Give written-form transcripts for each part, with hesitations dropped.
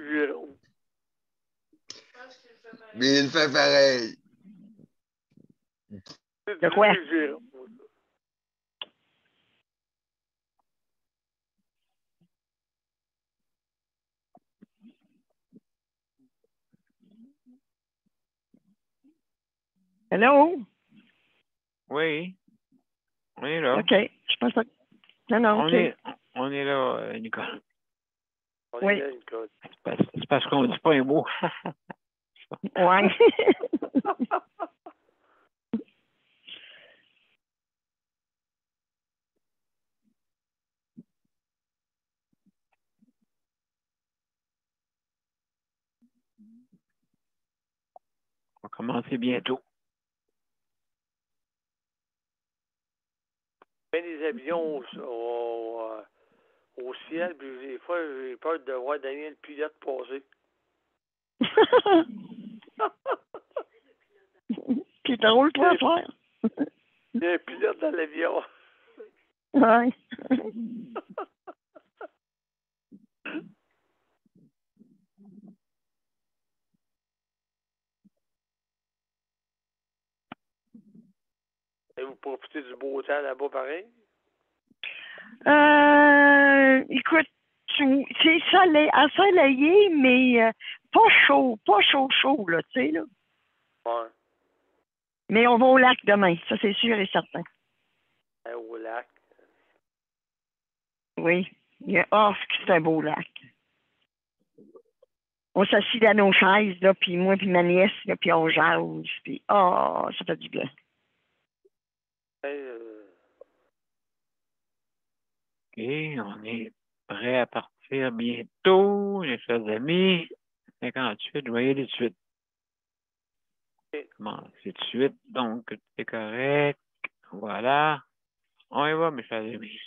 Jérôme. Mais il fait pareil. De quoi? Jérôme. Hello? Oui. On est là. OK. Je pense pas. Non, OK. On est là, Nicole. Oui. C'est parce qu'on ne dit pas un mot. Ouais. On va commencer bientôt. Ben, les avions au ciel, puis des fois, j'ai peur de voir Daniel Pilote passer. C'est drôle, toi, frère. Il y a un pilote dans l'avion. Ouais. Et vous profitez du beau temps là-bas, pareil? Écoute, c'est ensoleillé, mais pas chaud, là, tu sais, là. Ouais. Mais on va au lac demain, ça c'est sûr et certain. Au lac. Oui. Oh, c'est un beau lac. On s'assit dans nos chaises, là, puis moi puis ma nièce, là, puis on jase, puis oh, ça fait du bien. OK, on est prêt à partir bientôt, les chers amis. 58, je vais y aller de suite. Bon, c'est de suite, donc c'est correct. Voilà. On y va, mes chers amis.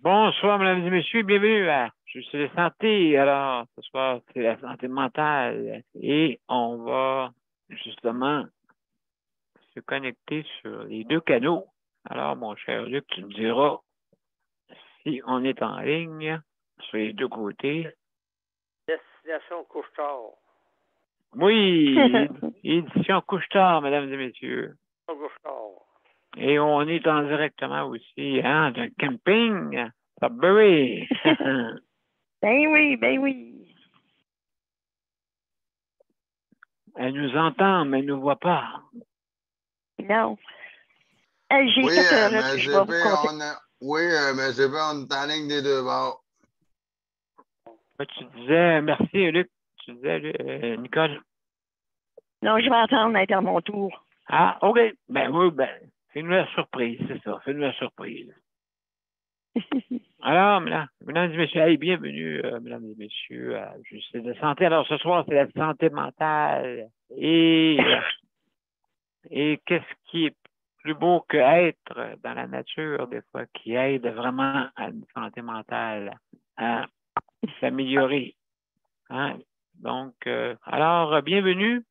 Bonsoir, mesdames et messieurs, bienvenue à Je suis la santé. Alors, ce soir, c'est la santé mentale et on va justement se connecter sur les deux canaux. Alors, mon cher Luc, tu me diras si on est en ligne sur les deux côtés. Destination Couche-Tard. Oui, édition Couche-Tard, mesdames et messieurs. Couche-Tard. Et on est en directement aussi, hein, d'un camping. Sudbury. Ben oui, ben oui. Elle nous entend, mais elle ne nous voit pas. Non. J'ai Oui, 7 heures, mais je vais vous compter. Oui, mais j'ai pas, on est en ligne des deux bords. Tu disais, merci, Luc. Tu disais, Nicole. Non, je vais attendre d'être à mon tour. Ah, OK. Ben oui, ben, fais-nous la surprise, c'est ça. Fais-nous la surprise. Alors, mesdames et messieurs, hey, bienvenue, mesdames et messieurs, à Juste de santé. Alors, ce soir, c'est la santé mentale. Et qu'est-ce qui est plus beau qu'être dans la nature, des fois, qui aide vraiment à une santé mentale à s'améliorer. Hein? Donc, alors, bienvenue.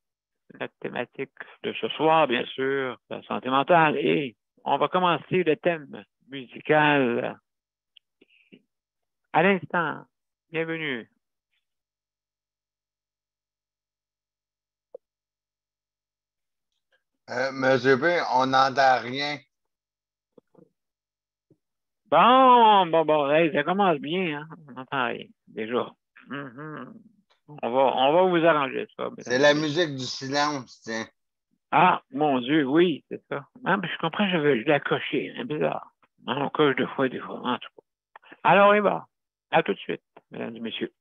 Notre thématique de ce soir, bien sûr, la santé mentale. Et on va commencer le thème musical à l'instant. Bienvenue. Monsieur P, on n'entend rien. Bon, hey, ça commence bien, hein? On n'entend rien, déjà. On va vous arranger ça. C'est la musique du silence, tiens. Ah, mon Dieu, oui, c'est ça. Ah, mais je comprends, je la cocher. C'est bizarre. On coche deux fois, des fois. En tout cas. Alors, il va. À tout de suite, mesdames et messieurs.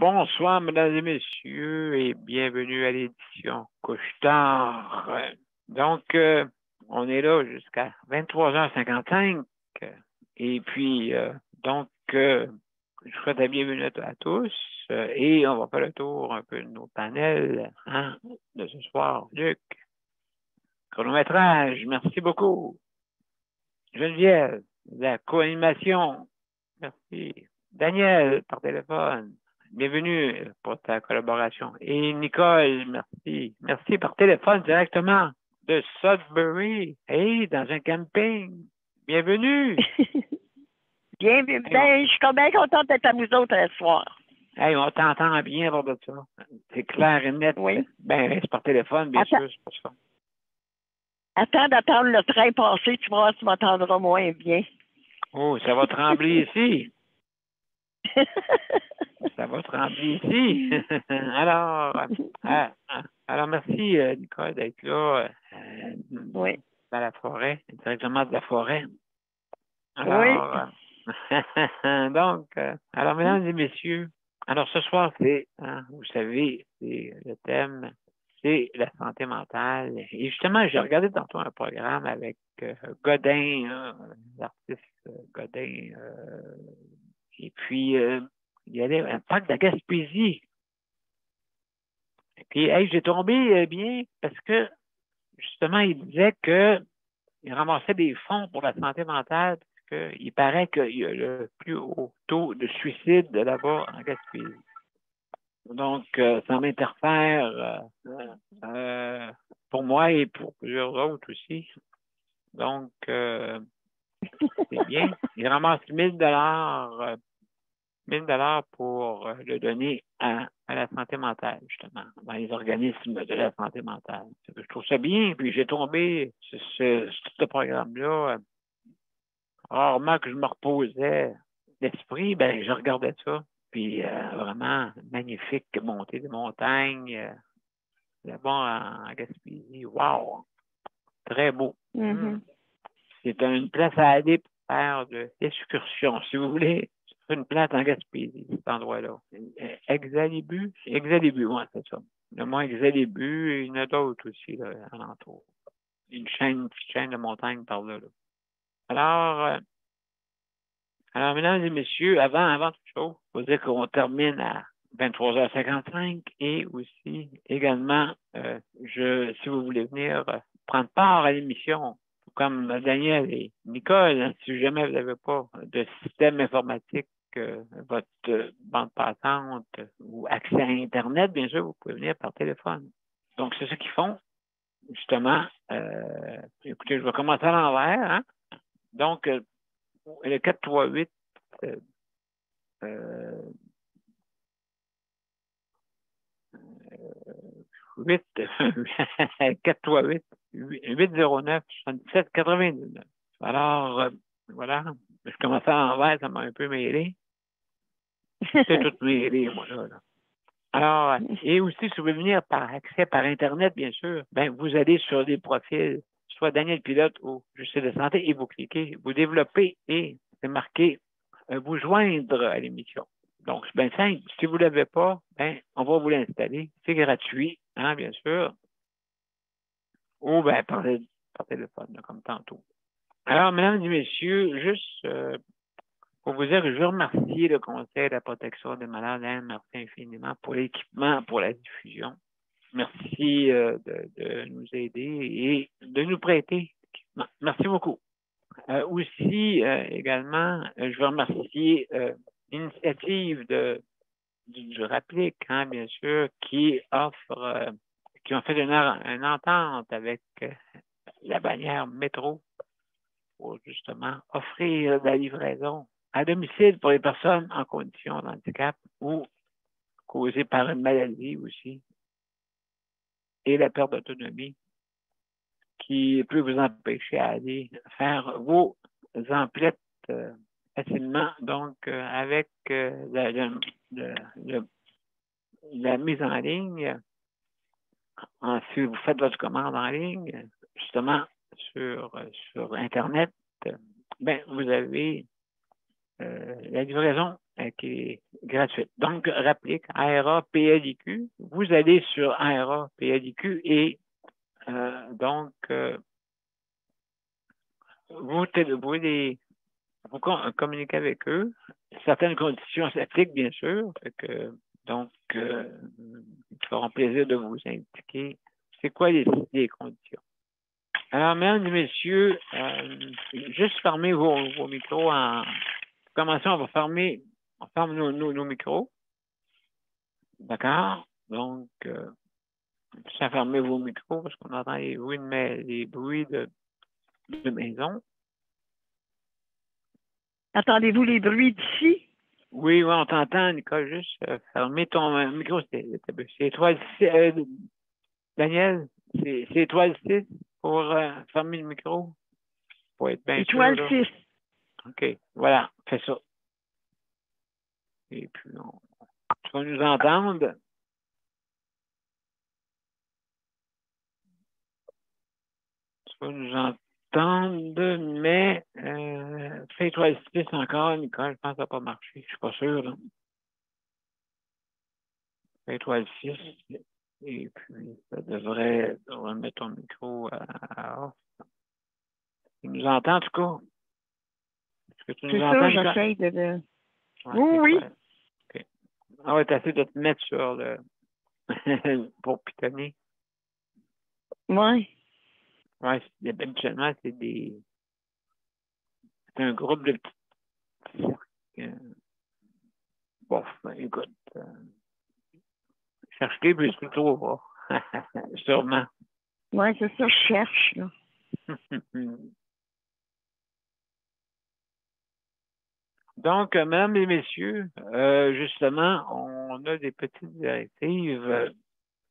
Bonsoir, mesdames et messieurs, et bienvenue à l'édition Couche-Tard. Donc, on est là jusqu'à 23h55. Et puis, je souhaite la bienvenue à tous. Et on va faire le tour un peu de nos panels de ce soir. Luc, chronométrage, merci beaucoup. Geneviève, la co-animation, merci. Daniel, par téléphone, bienvenue pour ta collaboration. Et Nicole, merci. Merci par téléphone directement de Sudbury. Hey, dans un camping. Bienvenue. Bienvenue. Ben, je suis quand même contente d'être à vous autres ce soir. Hey, on t'entend bien pour de ça. C'est clair et net. Oui. Ben, c'est par téléphone, bien sûr, c'est pas ça. Attends d'attendre le train passer, tu vois, tu m'entendras moins bien. Oh, ça va trembler ici. Ça va trembler ici. Alors, merci, Nicole, d'être là oui. dans la forêt, directement de la forêt. Alors, donc, alors, mesdames et messieurs, alors ce soir, c'est, vous savez, c'est le thème, c'est la santé mentale. Et justement, j'ai regardé tantôt un programme avec Godin, l'artiste Godin, et puis il y avait un parc de Gaspésie. Et puis, hey, j'ai tombé bien parce que, justement, il disait qu'il ramassait des fonds pour la santé mentale parce qu'il paraît qu'il y a le plus haut taux de suicide là-bas en Gaspésie. Donc, ça m'interfère pour moi et pour plusieurs autres aussi. Donc, c'est bien. Il ramasse 1 000 $ pour le donner à la santé mentale, justement, dans les organismes de la santé mentale. Je trouve ça bien, puis j'ai tombé sur ce programme-là. Rarement que je me reposais l'esprit, ben je regardais ça. Puis vraiment magnifique, montée des montagnes, là-bas en Gaspésie. Wow! Très beau. Mm-hmm. C'est une place à aller pour faire de l'excursion, si vous voulez. C'est une place en Gaspésie, cet endroit-là. Exalibu, oui, c'est ça. Le mont Exalibu, il y en a d'autres aussi, là, alentour. Une petite chaîne de montagnes par là. Alors, mesdames et messieurs, avant toute chose, il faut dire qu'on termine à 23h55 et aussi, également, si vous voulez venir prendre part à l'émission, comme Daniel et Nicole, si jamais vous n'avez pas de système informatique, votre bande passante ou accès à Internet, bien sûr, vous pouvez venir par téléphone. Donc, c'est ce qu'ils font, justement. Écoutez, je vais commencer à l'envers. Hein? Donc, le 438 438 809 77 99. Alors, voilà. Je commençais à l'envers, ça m'a un peu mêlé. C'est tout mêlé, moi, là. Alors, et aussi, si vous voulez venir par accès par Internet, bien sûr, ben, vous allez sur des profils, soit Daniel Pilote ou Justice de santé, et vous cliquez, vous développez et c'est marqué vous joindre à l'émission. Donc, c'est bien simple. Si vous ne l'avez pas, ben, on va vous l'installer. C'est gratuit, hein, bien sûr. Ou ben, par téléphone, là, comme tantôt. Alors, mesdames et messieurs, juste pour vous dire que je veux remercier le Conseil de la protection des malades, hein, merci infiniment pour l'équipement, pour la diffusion. Merci de nous aider et de nous prêter l'équipement. Merci beaucoup. Aussi, également, je veux remercier l'initiative du Rapplique, hein, bien sûr, qui ont fait une entente avec la bannière métro pour justement offrir de la livraison à domicile pour les personnes en condition de handicap ou causées par une maladie aussi et la perte d'autonomie qui peut vous empêcher à aller faire vos emplettes facilement. Donc, avec la mise en ligne, si vous faites votre commande en ligne, justement sur Internet, ben, vous avez la livraison qui est gratuite. Donc, rappelez qu'ARA PLIQ, vous allez sur ARA PLIQ et donc, vous communiquez avec eux. Certaines conditions s'appliquent, bien sûr. Donc, ils feront plaisir de vous indiquer c'est quoi les conditions. Alors, mesdames et messieurs, juste fermez vos micros. Pour commencer, on ferme nos micros. D'accord? Donc, ça fermez vos micros parce qu'on entend les bruits de maison. Entendez-vous les bruits d'ici? Oui, on t'entend, Nicole. Juste fermer ton micro. C'est étoile 6. Daniel, c'est étoile 6 pour fermer le micro. Pour être bien sûr. Étoile 6. OK, voilà, fais ça. Et puis, tu vas nous entendre. Tu vas nous entendre, mais fais étoile 6 encore, Nicole. Je pense que ça n'a pas marché. Je ne suis pas sûr. Là. Fais étoile 6. Et puis, ça devrait remettre ton micro à off. Tu nous entends, en tout cas? Est-ce que tu nous entends? C'est ça, j'essaie de... Ouais, oui. OK. On va essayer de te mettre sur le... pour pitonner. Oui. Oui, habituellement, c'est un groupe de petits... bon, écoute... cherche-les, puis tu le trouveras. Sûrement. Oui, c'est ça, je cherche, là. Donc, mesdames et messieurs, justement, on a des petites directives,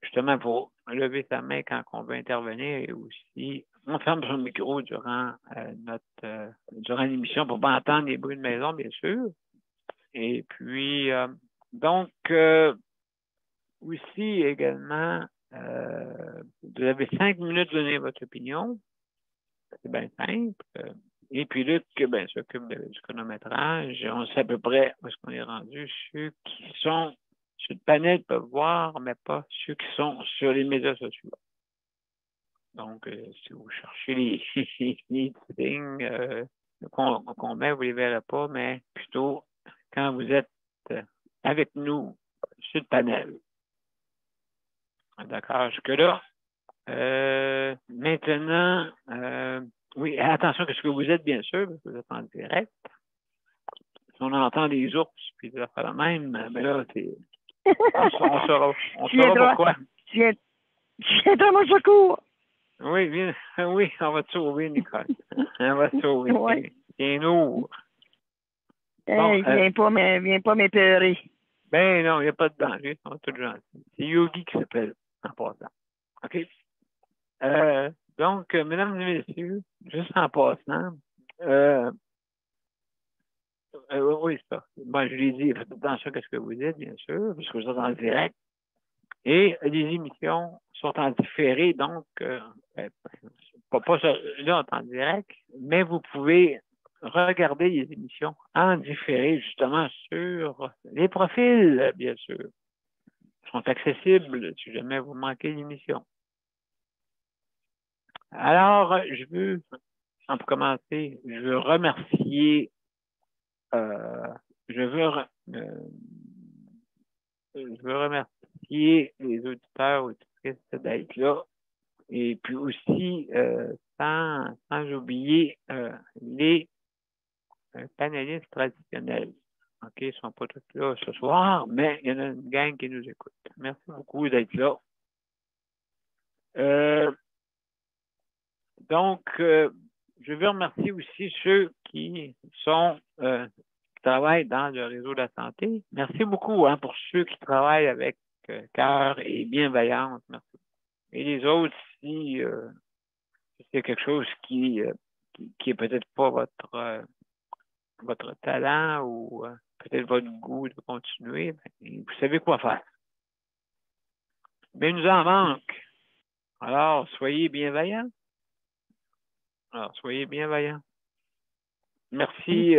justement, pour lever sa main quand on veut intervenir et aussi, on ferme son micro durant durant l'émission pour ne pas entendre les bruits de maison, bien sûr. Et puis, donc, aussi également, vous avez 5 minutes de donner votre opinion. C'est bien simple. Et puis Luc, ben, s'occupe du chronométrage. On sait à peu près où est-ce qu'on est rendu. Ceux qui sont sur le panel peuvent voir, mais pas ceux qui sont sur les médias sociaux. Donc, si vous cherchez les signes qu'on met, vous ne les verrez pas, mais plutôt quand vous êtes avec nous sur le panel. D'accord, jusque-là. Maintenant, oui, attention que ce que vous êtes, bien sûr, parce que vous êtes en direct. Si on entend des ours, puis ça fait la même, mais là, on saura pourquoi. Tu viens à mon secours. Oui, oui, on va te sauver, Nicole. On va te sauver. Oui. Tiens-nous. Bon, viens pas m'épeurer. Ben non, il n'y a pas de danger, ils sont tous gentils. C'est Yogi qui s'appelle, en passant. OK? Donc, mesdames et messieurs, juste en passant, oui, c'est ça. Moi, je l'ai dit, faites attention à ce que vous dites, bien sûr, parce que vous êtes en direct. Et les émissions sont en différé, donc, pas là en direct, mais vous pouvez regarder les émissions en différé, justement, sur les profils, bien sûr. Ils sont accessibles si jamais vous manquez l'émission. Alors, je veux, pour commencer, je veux remercier je veux remercier les auditeurs et auditrices d'être là. Et puis aussi, sans oublier les panélistes traditionnels. OK, ils ne sont pas tous là ce soir, mais il y en a une gang qui nous écoute. Merci beaucoup d'être là. Donc, je veux remercier aussi ceux qui travaillent dans le réseau de la santé. Merci beaucoup pour ceux qui travaillent avec cœur et bienveillance. Merci. Et les autres, si c'est quelque chose qui est peut-être pas votre talent ou peut-être votre goût de continuer, vous savez quoi faire. Mais il nous en manque. Alors, soyez bienveillants. Alors, soyez bienveillants. merci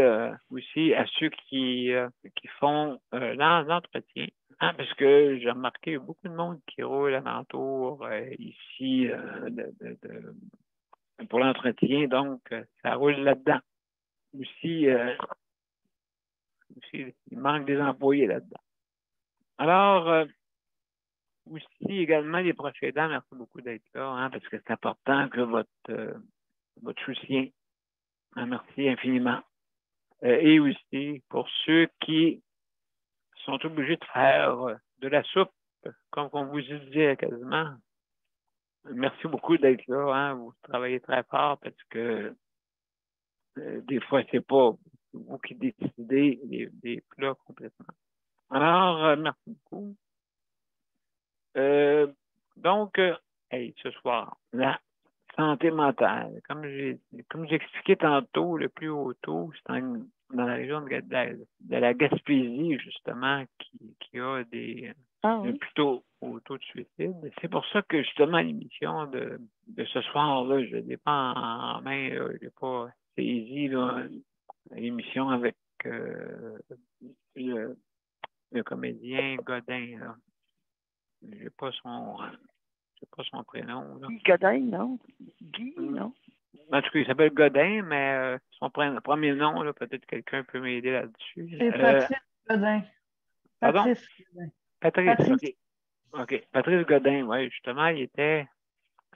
aussi à ceux qui font l'entretien. Hein, parce que j'ai remarqué beaucoup de monde qui roule alentour ici pour l'entretien. Donc, ça roule là-dedans. Aussi, il manque des employés là-dedans. Alors, aussi également les procédants, merci beaucoup d'être là, hein, parce que c'est important que votre soutien. Hein, merci infiniment. Et aussi pour ceux qui sont obligés de faire de la soupe, comme on vous disait quasiment. Merci beaucoup d'être là. Hein, vous travaillez très fort parce que des fois, c'est pas vous qui décidez des plats complètement. Alors, merci beaucoup. Donc, ce soir, la santé mentale, comme j'ai expliqué tantôt, le plus haut taux, c'est dans la région de la Gaspésie, justement, qui a le plus haut taux de suicide. C'est pour ça que, justement, l'émission de ce soir-là, je ne l'ai pas en main, je n'ai pas saisi l'émission avec le comédien Godin, là. J'ai pas son prénom. Là. Godin, non? Guy, non? En tout cas, il s'appelle Godin, mais son premier nom, là, peut-être quelqu'un peut m'aider là-dessus. C'est Patrice Godin. Pardon? Patrice Godin. Patrice. OK. Patrice Godin, oui, justement, il était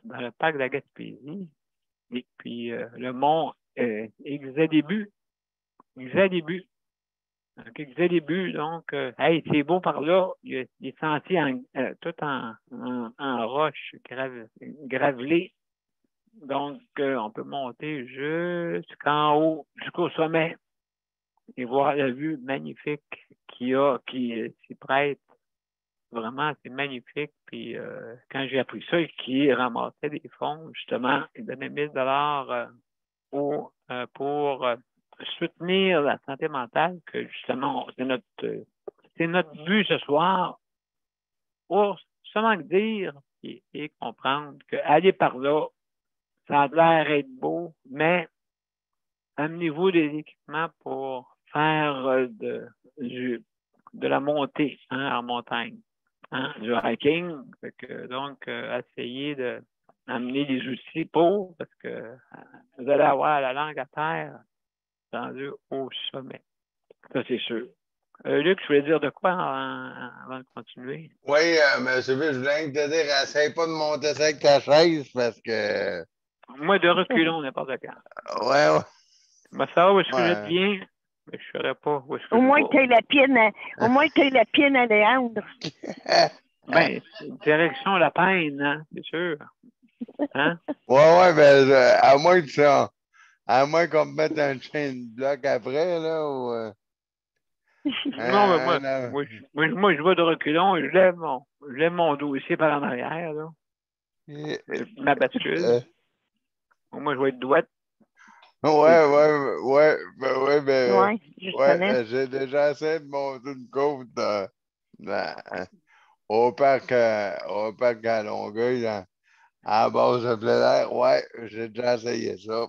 dans le parc de la Gaspésie. Et puis, le mont Exalébut. Donc, c'est beau par là. Il est senti tout en roche gravelée. Donc, on peut monter jusqu'en haut, jusqu'au sommet et voir la vue magnifique qui s'y prête. Vraiment, c'est magnifique. Puis, quand j'ai appris ça, qui ramassait des fonds, justement, il donnait 1000 $ pour soutenir la santé mentale, que justement, c'est notre but ce soir, pour seulement dire et comprendre qu'aller par là, ça a l'air être beau, mais amenez-vous des équipements pour faire de la montée en montagne, hein, du hiking. Donc, essayez d'amener des outils parce que vous allez avoir la langue à terre rendu au sommet. Ça, c'est sûr. Luc, je voulais dire de quoi avant de continuer? Oui, M. B, je voulais te dire, essaye pas de monter ça avec ta chaise parce que. Moi, de reculons, n'importe quand. Ouais. Ben, ça va où est-ce que je viens, mais je ne saurais pas où est-ce que au je moins vais. que tu aies la pienne à Léandre. Ben, direction la peine, hein, c'est sûr. Hein? Ouais, ben, à moins qu'on me mette un chain de bloc après, là, ou. Non, mais moi, je vais de reculons et je lève mon dossier par en arrière, là. Ma bascule. Moi, je vais être douette. Ouais, j'ai déjà essayé de monter une côte au parc à Longueuil, à la base de plein air. Ouais, j'ai déjà essayé ça.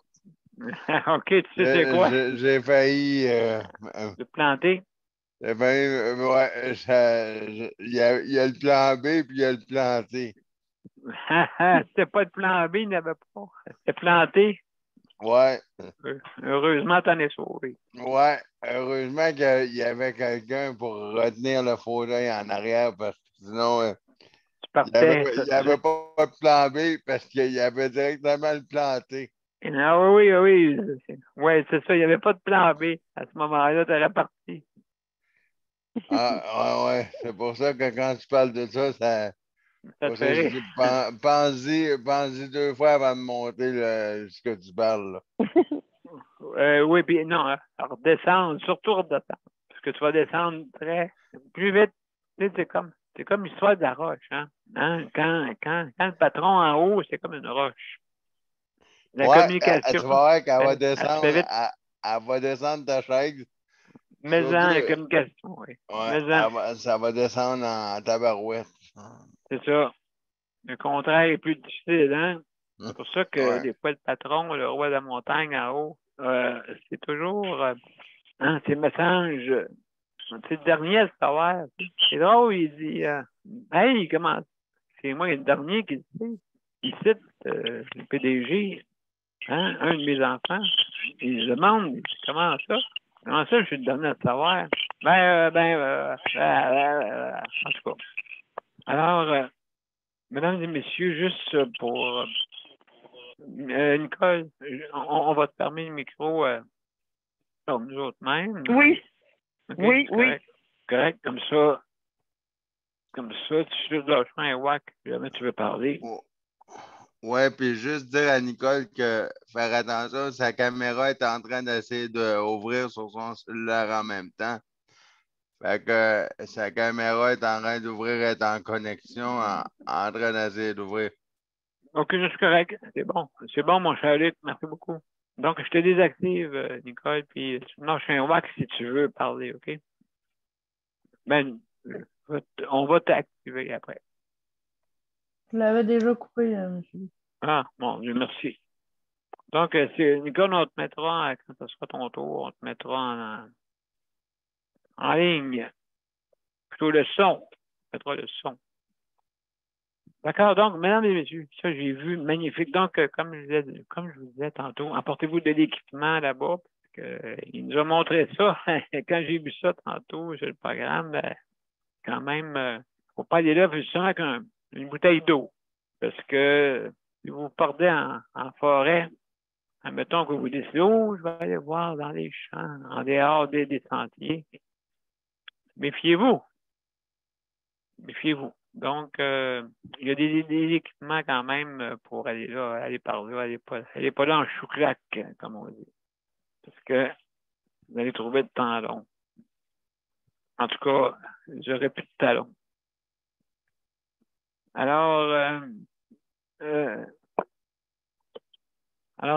OK, tu sais c'est quoi? J'ai failli... de planter? J'ai failli... il y a le plan B puis il y a le plan T. C'était pas de plan B, il n'y avait pas. C'était planté. Ouais. Heureusement, t'en es sauvé. Ouais, heureusement qu'il y avait quelqu'un pour retenir le fauteuil en arrière parce que sinon, il n'y avait pas de plan B parce qu'il y avait directement le plan T. Ah oui. Oui, c'est ça, il n'y avait pas de plan B. À ce moment-là, tu es parti. Ouais. C'est pour ça que quand tu parles de ça, ça te fait rire. Pense-y 2 fois avant de monter ce que tu parles. Oui, puis non, redescendre, surtout redescendre. Parce que tu vas descendre plus vite. C'est comme l'histoire de la roche. Hein? Quand le patron en haut, c'est comme une roche. La communication. Tu vas voir qu'elle va descendre. Elle va descendre ta chaise. Mais la communication, oui. Ouais, ça va descendre en tabarouette. C'est ça. Le contraire est plus difficile, hein? C'est pour ça que des fois, le patron, le roi de la montagne en haut, c'est toujours ces messages. C'est le dernier à savoir. C'est drôle, il dit hey, comment c'est moi le dernier qui le sait. Il cite le PDG, un de mes enfants. Il se demande comment ça? Comment ça, je suis le dernier à savoir? En tout cas. Alors, mesdames et messieurs, juste pour Nicole, on va te fermer le micro pour nous autres mêmes. Oui. Okay, Oui, correct. Correct, comme ça, tu lâches un WAC, jamais tu veux parler. Ouais, puis juste dire à Nicole que faire attention, sa caméra est en train d'essayer d'ouvrir sur son cellulaire en même temps. Fait que sa caméra est en train d'ouvrir, est en connexion, en train d'essayer d'ouvrir. OK, je suis correct. C'est bon. C'est bon, mon cher Luc. Merci beaucoup. Donc, je te désactive, Nicole, puis tu me lâches un WAC si tu veux parler, OK? Ben, on va t'activer après. Je l'avais déjà coupé, monsieur. Ah, mon Dieu, merci. Donc, Nicole, on te mettra, quand ce sera ton tour, on te mettra en ligne. Plutôt le son. On mettra le son. D'accord, donc, mesdames et messieurs, ça, j'ai vu, magnifique. Donc, comme je vous disais tantôt, apportez-vous de l'équipement là-bas, parce que, il nous a montré ça. Quand j'ai vu ça tantôt sur le programme, quand même, faut pas aller là justement avec une bouteille d'eau. Parce que si vous partez en forêt, admettons que vous décidez, je vais aller voir dans les champs, en dehors des sentiers. Méfiez-vous. Méfiez-vous. Donc, il y a des équipements quand même pour aller là, aller par là, aller pas là en chou-clac, comme on dit. Parce que vous allez trouver de temps long. En tout cas, j'aurais plus de talons. Alors,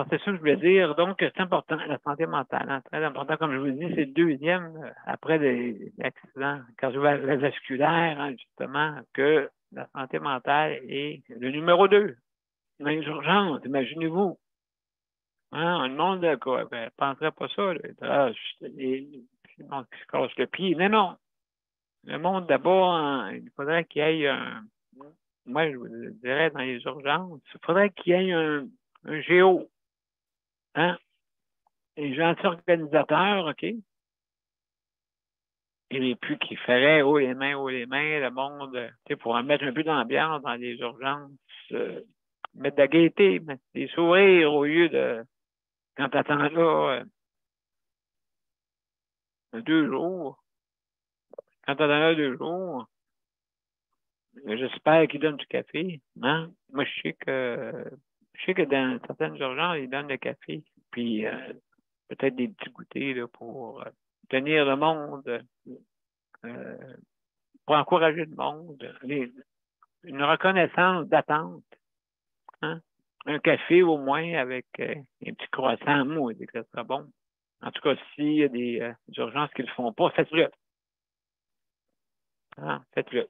c'est ça que je voulais dire. Donc, c'est important, la santé mentale. Hein, très important. Comme je vous dis, c'est le deuxième après les accidents cardiovasculaires, hein, justement, que la santé mentale est le numéro 2. Dans les urgences, imaginez-vous. Hein, le monde, quoi, penserait pas ça. Là, c'est bon qui se casse le pied. Mais non. Le monde, d'abord, hein, il faudrait qu'il y ait moi, je vous dirais dans les urgences, il faudrait qu'il y ait un géo. Hein? Les gens organisateurs, OK? Et puis qui ferait haut les mains, le monde, pour en mettre un peu d'ambiance dans les urgences, mettre de la gaieté, mettre des sourires au lieu de quand t'attends là 2 jours. Quand t'attends là 2 jours, j'espère qu'ils donnent du café. Hein? Moi, je sais que dans certaines urgences, ils donnent le café. Puis peut-être des petits goûters là, pour tenir le monde, pour encourager le monde. Une reconnaissance d'attente. Hein? Un café au moins avec un petit croissant. Moi, je dis que ça serait bon. En tout cas, s'il y a des urgences qui ne le font pas, faites-le. Hein? Faites-le.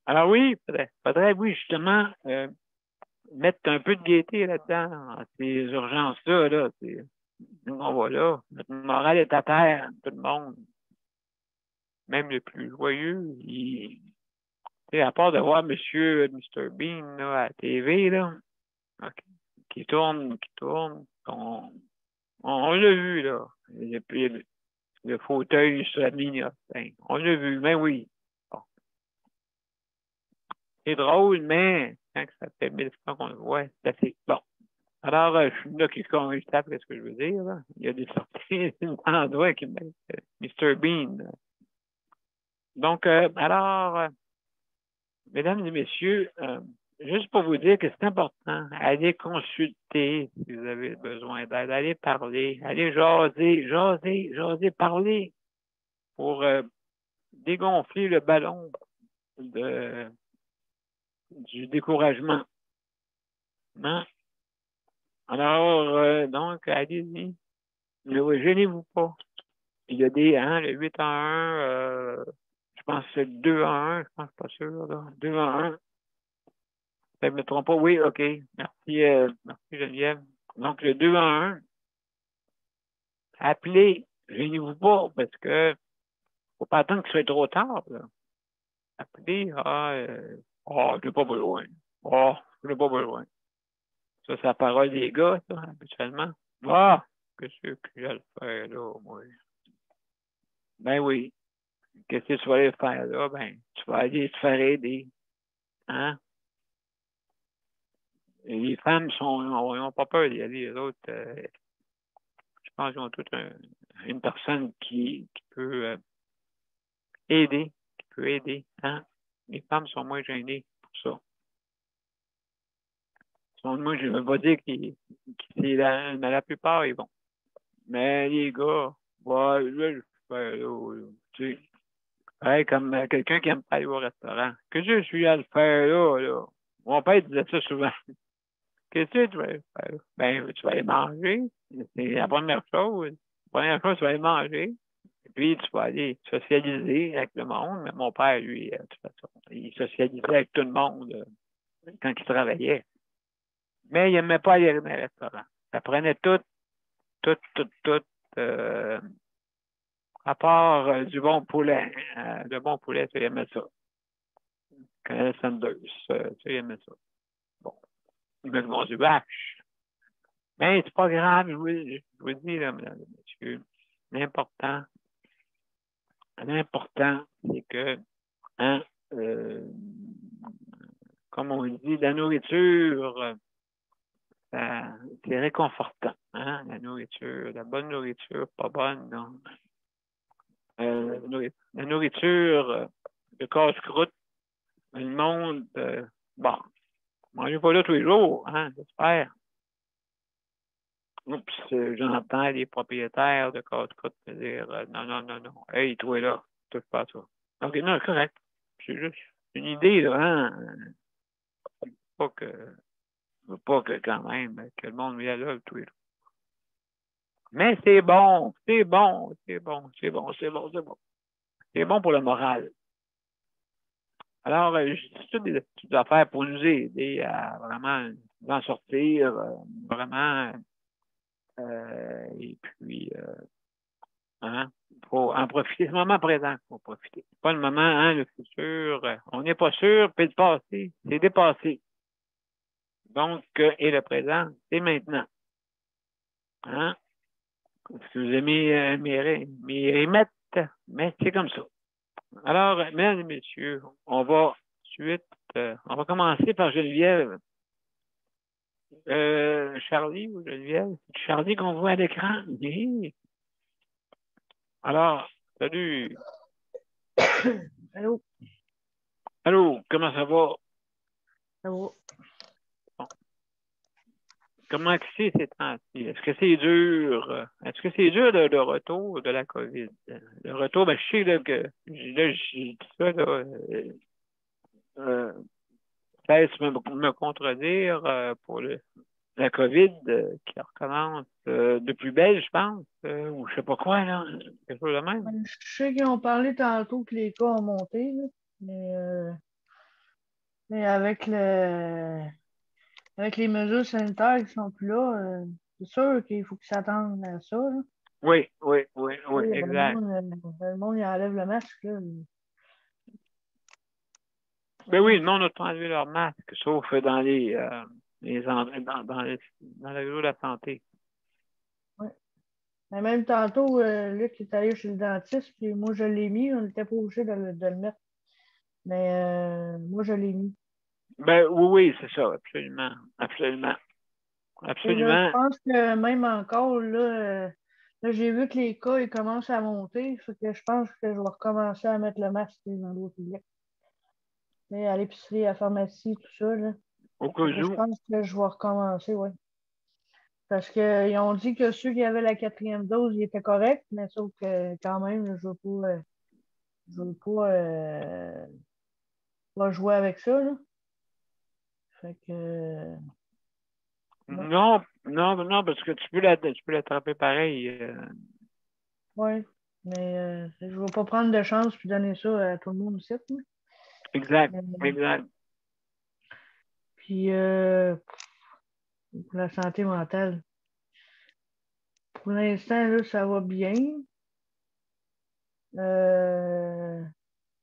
Alors oui, faudrait oui, justement, mettre un peu de gaieté là-dedans, dans ces urgences-là. Là, on va là, notre morale est à terre, tout le monde. Même le plus joyeux, à part de voir Mr. Bean là, à la TV, là, okay, qui tourne, on l'a vu, là. Et puis le fauteuil sur la ligne, on l'a vu, mais oui. Bon. C'est drôle, mais quand ça fait 1000 fois qu'on le voit, c'est assez bon. Alors, je suis là qui savent ce que je veux dire. Là. Il y a des sorties d'endroits qui mettent Mr. Bean. Là. Donc, alors, mesdames et messieurs, juste pour vous dire que c'est important, allez consulter si vous avez besoin d'aide, allez parler, allez jaser, parler pour dégonfler le ballon du découragement. Hein? Alors, donc, allez-y. Ne gênez-vous pas. Il y a le 8 à 1, je pense que c'est le 2 à 1, je pense pas sûr, là. 2 à 1. Je ne me trompe pas. Oui, OK. Merci Geneviève. Donc, le 2 à 1, appelez, gênez-vous pas, parce que faut pas attendre qu'il soit trop tard, là. Appelez, je n'ai pas besoin. Je n'ai pas besoin. Ça, c'est la parole des gars, ça, habituellement. Qu'est-ce que je vais le faire, là, moi? Ben oui. Qu'est-ce que tu vas aller faire, là? Ben, tu vas aller te faire aider. Hein? Et les femmes n'ont pas peur d'y aller. Les autres, je pense qu'ils ont toute une personne qui peut aider. Qui peut aider. Hein? Les femmes sont moins gênées pour ça. Moi, je ne veux pas dire mais la plupart, ils vont. Mais les gars, là, je fais, là, tu sais, pareil comme quelqu'un qui aime pas aller au restaurant. Qu'est-ce que je suis à le faire, là? Mon père disait ça souvent. Qu'est-ce que tu vas aller faire? Ben, tu vas aller manger. C'est la première chose. La première chose, tu vas aller manger. Et puis, tu vas aller socialiser avec le monde. Mais mon père, lui, de toute façon, il socialisait avec tout le monde quand il travaillait. Mais il n'aimait pas aller dans les restaurants. Ça prenait tout, à part du bon poulet. Le bon poulet, tu aimais ça. Colonel Sanders, tu aimais ça. Bon. Mais bon, du vache. Mais c'est pas grave, je vous dis, là, mesdames et messieurs, l'important, c'est que, hein, comme on dit, la nourriture, c'est réconfortant. Hein? La nourriture, la bonne nourriture, pas bonne, non. La nourriture de casse-croûte, le monde, bon, mangez pas là tous les jours, hein, j'espère. Oups, j'entends les propriétaires de casse-croûte me dire non. Hey, toi là, touche pas à ça. OK, non, c'est correct. C'est juste une idée, là, hein. Pas que quand même, que le monde vienne là tous les jours. Mais c'est bon. C'est bon pour le moral. Alors, c'est toutes des affaires pour nous aider à vraiment en sortir, vraiment. Et puis, hein, faut en profiter. C'est le moment présent qu'il faut profiter. Pas le moment, hein, le futur. On n'est pas sûr, puis le passé, c'est dépassé. Donc, et le présent, c'est maintenant. Hein? Si vous aimez mes remettre, mais c'est comme ça. Alors, mesdames et messieurs, on va commencer par Geneviève. Charlie ou Geneviève? Charlie qu'on voit à l'écran. Oui. Alors, salut. Allô? Allô, comment ça va? Ça va? Bon. Comment c'est ces temps-ci? Est-ce que c'est dur? Est-ce que c'est dur le retour de la COVID? Le retour, ben, je sais là, que là, j'ai dit ça, là. Laisse me contredire pour la COVID qui recommence de plus belle, je pense, ou je sais pas quoi, là. Quelque chose de même. Je sais qu'ils ont parlé tantôt que les cas ont monté, là, mais avec les mesures sanitaires qui sont plus là, c'est sûr qu'il faut qu'ils s'attendent à ça, là. Oui, exact. Le monde, il enlève le masque, là. Ben oui, le monde a pas enlevé leur masque, sauf dans dans le réseau de la santé. Ouais. Mais même tantôt, Luc est allé chez le dentiste, puis moi, je l'ai mis. On n'était pas obligé de le mettre. Mais moi, je l'ai mis. Ben oui, c'est ça, absolument. Et là, je pense que même encore, là, j'ai vu que les cas, ils commencent à monter. Fait que je pense que je vais recommencer à mettre le masque dans l'eau publique. Mais à l'épicerie, à la pharmacie, tout ça, là. Au cas où. Je pense que je vais recommencer, oui. Parce qu'ils ont dit que ceux qui avaient la 4e dose, ils étaient corrects, mais sauf que quand même, je ne veux pas jouer avec ça, là. Fait que. Non, parce que tu peux l'attraper pareil. Oui, mais je ne vais pas prendre de chance puis donner ça à tout le monde aussi. Exact. Puis pour la santé mentale. Pour l'instant, là, ça va bien.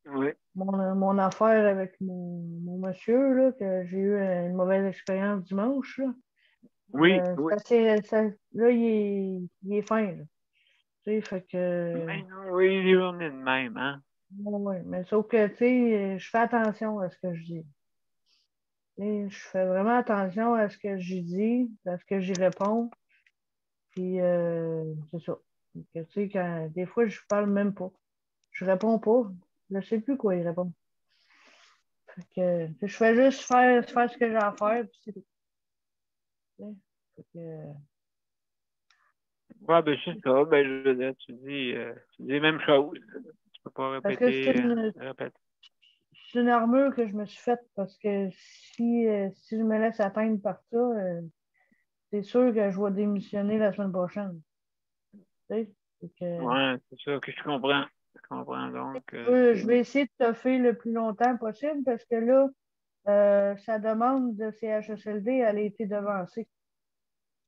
Oui. Mon affaire avec mon monsieur, là, que j'ai eu une mauvaise expérience dimanche, là, Oui, oui. là, il est fin. Là. Tu sais, fait que. Mais non, oui, les journées de même, hein? Ouais, mais sauf que, tu sais, je fais attention à ce que je dis. Tu sais, je fais vraiment attention à ce que j'y dis, à ce que j'y réponds. Puis, c'est ça. Donc, tu sais, des fois, je parle même pas. Je réponds pas. Je sais plus quoi y répondre. Fait que, je fais juste faire ce que j'ai à faire, puis c'est tout. Tu sais, fait que, Ouais, ben c'est ça. Ben, je veux dire, tu dis la même chose. Tu peux pas parce que répéter, répéter. c'est une armure que je me suis faite parce que si je me laisse atteindre par ça, c'est sûr que je vais démissionner la semaine prochaine. Tu sais? Fait que, Ouais, c'est ça que je comprends. Je comprends donc. je vais essayer de toffer le plus longtemps possible parce que là, sa demande de CHSLD, elle a été devancée.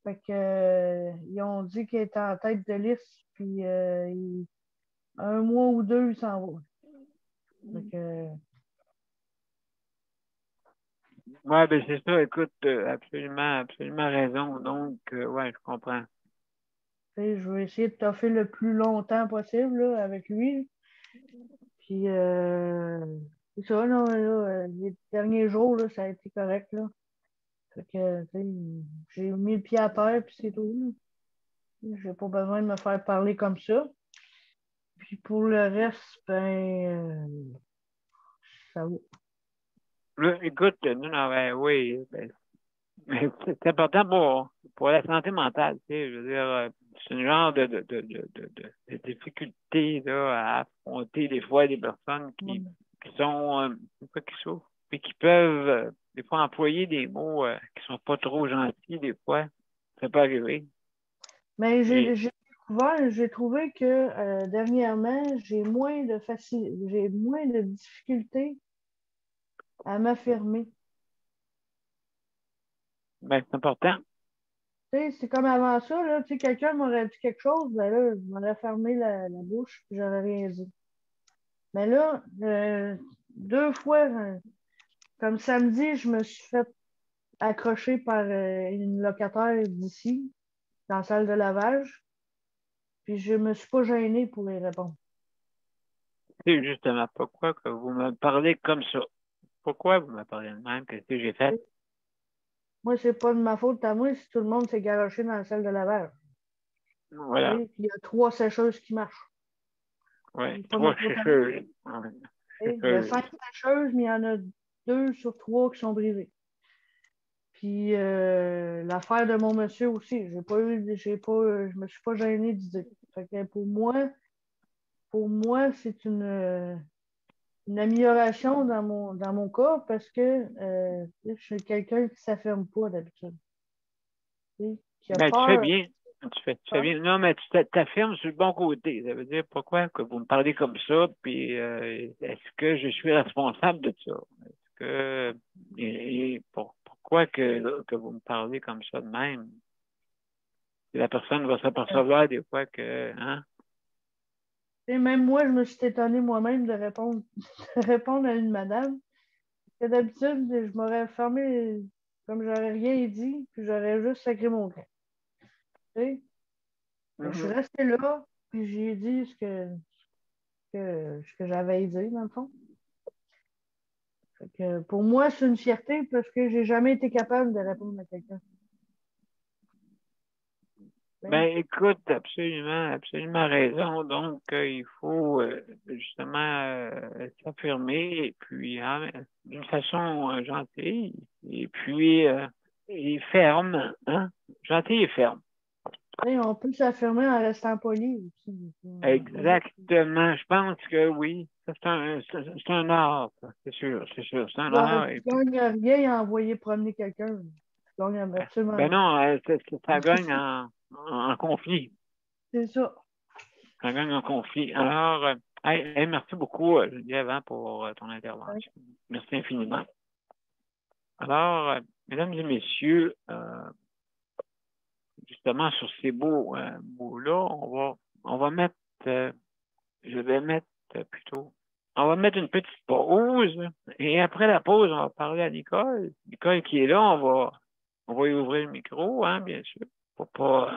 Fait que, ils ont dit qu'il était en tête de liste, puis un mois ou deux, il s'en va. Fait que, Ouais, ben c'est ça. Écoute, absolument, absolument raison. Donc, ouais, je comprends. tu sais, je vais essayer de toffer le plus longtemps possible là, avec lui. Puis, c'est ça, là, les derniers jours, là, ça a été correct. Là. Fait que, tu sais, j'ai mis le pied à terre, puis c'est tout. J'ai pas besoin de me faire parler comme ça. Puis pour le reste, ça va. Là, écoute, non, non, ben, oui, ben, mais c'est important pour la santé mentale, tu sais, je veux dire, c'est une genre de difficulté là, à affronter des fois des personnes qui sont, pas qui souffrent, puis qui peuvent des fois employer des mots qui sont pas trop gentils, des fois. Ça peut arriver. Mais Et, j'ai trouvé que dernièrement, j'ai moins de difficultés à m'affirmer. ben, c'est important. Tu sais, c'est comme avant ça, là, tu sais, quelqu'un m'aurait dit quelque chose, ben là, je m'aurais fermé la bouche, puis j'aurais rien dit. Mais là, deux fois, comme samedi, je me suis fait accrocher par une locataire d'ici, dans la salle de lavage, puis je me suis pas gênée pour y répondre. C'est justement pourquoi que vous me parlez comme ça. Pourquoi vous me parlez de même? Qu'est-ce que j'ai fait? Moi, c'est pas de ma faute à moi si tout le monde s'est garoché dans la salle de lavage. Tu Voilà. sais, puis il y a 3 sécheuses qui marchent. Ouais. C'est pas de ma 3 faute à moi. sécheuses. Ouais. Tu sais, il y a 5 sécheuses, mais il y en a 2 sur 3 qui sont brisées. Puis l'affaire de mon monsieur aussi, je me suis pas gênée d'y dire. Fait que pour moi, c'est une amélioration dans mon cas parce que je suis quelqu'un qui ne s'affirme pas d'habitude. Tu sais, qui a Ben, tu fais peur. bien. Tu fais bien. Non, mais tu t'affirmes sur le bon côté. Ça veut dire pourquoi que vous me parlez comme ça, puis est-ce que je suis responsable de ça? Est-ce que pourquoi que vous me parlez comme ça de même? La personne va s'apercevoir des fois que hein? Tu sais, même moi, je me suis étonnée moi-même de répondre, de répondre à une madame. Que d'habitude, je m'aurais fermé comme j'aurais rien dit, puis j'aurais juste sacré mon camp. Tu sais? Mais je suis Mhm. restée là, puis j'ai dit ce que j'avais à dire, dans le fond. Fait que pour moi, c'est une fierté parce que j'ai jamais été capable de répondre à quelqu'un. Tu sais? Ben, écoute, absolument, absolument raison. Donc, il faut justement s'affirmer et puis hein, d'une façon gentille et puis et ferme, hein? Gentille et ferme. Tu sais, on peut s'affirmer en restant poli aussi. Exactement. Je pense que oui. Ça, c'est un art, ça. C'est sûr, c'est sûr. C'est un art. Tu Et puis, gagnes rien à envoyer promener quelqu'un. Tu gagnes absolument ben rien. non, ça gagne en conflit. C'est ça. Ça gagne en conflit. Alors, hey, merci beaucoup, Geneviève, hein, pour ton intervention. Merci infiniment. Alors, mesdames et messieurs, justement sur ces mots-là, on va mettre, je vais mettre plutôt, on va mettre une petite pause et après la pause, on va parler à Nicole. Nicole qui est là, on va y ouvrir le micro, hein, bien sûr, pour pas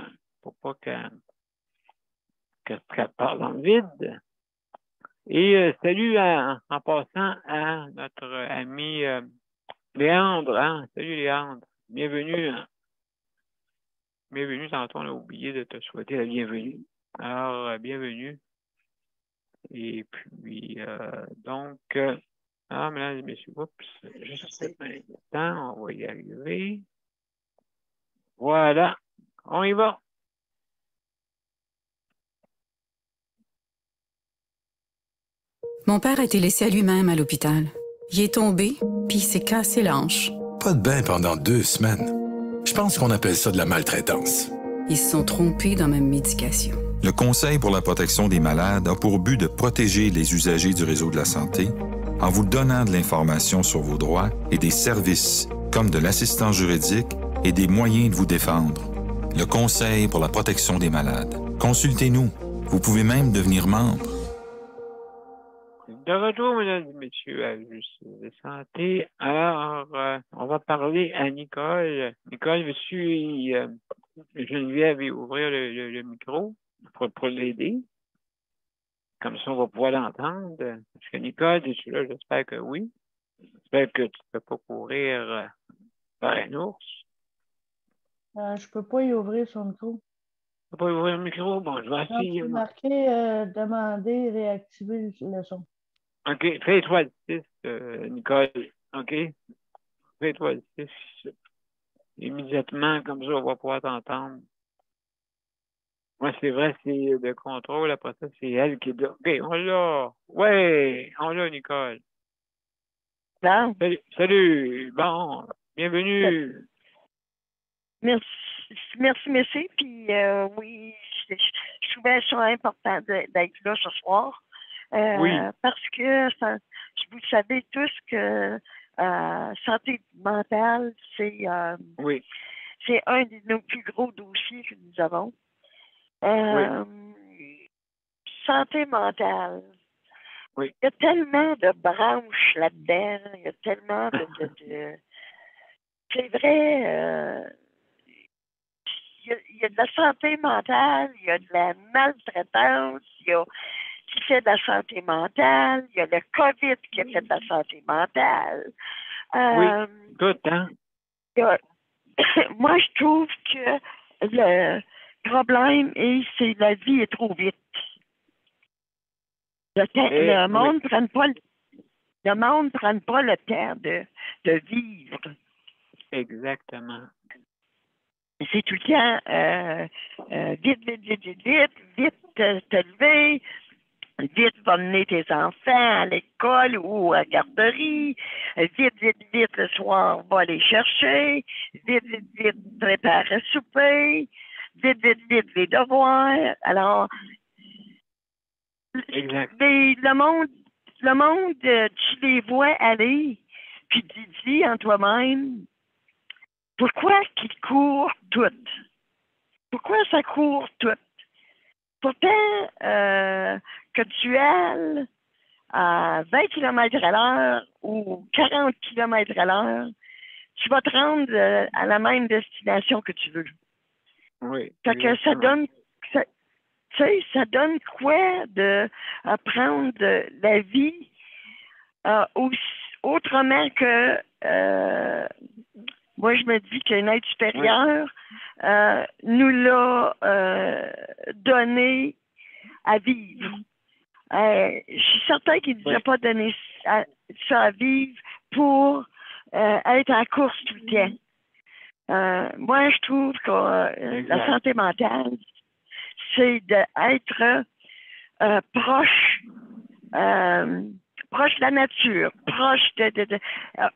qu'elle parle dans le vide. Et salut en passant à notre ami Léandre, hein? Salut Léandre, bienvenue. Bienvenue, tantôt on a oublié de te souhaiter la bienvenue. Alors, bienvenue. Et puis, donc, mesdames et messieurs, juste un instant, on va y arriver. Voilà, on y va. Mon père a été laissé à lui-même à l'hôpital. Il est tombé, puis il s'est cassé la hanche. Pas de bain pendant 2 semaines. Je pense qu'on appelle ça de la maltraitance. Ils se sont trompés dans ma médication. Le Conseil pour la protection des malades a pour but de protéger les usagers du réseau de la santé en vous donnant de l'information sur vos droits et des services comme de l'assistance juridique et des moyens de vous défendre. Le Conseil pour la protection des malades. Consultez-nous. Vous pouvez même devenir membre. De retour, mesdames et messieurs, à Justice de santé. Alors, on va parler à Nicole. Nicole, veux-tu Geneviève ouvrir le micro pour l'aider? Comme ça, on va pouvoir l'entendre. Est-ce que Nicole, es-tu là? J'espère que oui. J'espère que tu ne peux pas courir par un ours. Je peux pas y ouvrir son micro. Tu peux pas y ouvrir le micro? Bon, je vais essayer. C'est marqué demander réactiver le son. OK, fais-toi le 6, Nicole. OK? Fais-toi le 6. Immédiatement, comme ça, on va pouvoir t'entendre. Moi, c'est vrai, c'est le contrôle. Après ça, c'est elle qui est là. OK, on l'a. Ouais, on l'a, Nicole. Bon. Salut. Bon, bienvenue. Merci. Puis oui, je trouvais ça important d'être là ce soir. Oui. Parce que vous savez tous que santé mentale, c'est oui. C'est un de nos plus gros dossiers que nous avons. Oui. Santé mentale. Oui. Il y a tellement de branches là-dedans. Il y a tellement de c'est vrai, il y a de la santé mentale, il y a de la maltraitance, il y a qui fait de la santé mentale, il y a le COVID qui a fait de la santé mentale. Oui, tout, hein? Moi, je trouve que le problème c'est la vie est trop vite. Le monde ne prend pas le temps de vivre. Exactement. C'est tout le temps vite te lever, vite va mener tes enfants à l'école ou à la garderie, vite le soir va les chercher, vite préparer à souper, vite les devoirs. Alors, exact. Le monde, tu les vois aller, puis tu dis en toi-même, pourquoi qu'ils courent toutes? Pourquoi ça court toutes? Pourtant, que tu ailles à 20 km/h ou 40 km/h, tu vas te rendre à la même destination que tu veux. Oui. Fait que ça donne quoi de prendre la vie autrement que moi, je me dis qu'un être supérieur nous l'a donné à vivre. Je suis certain qu'il ne nous a pas donné ça à vivre pour être en course tout le temps. Moi, je trouve que la santé mentale, c'est d'être proche de la nature, proche de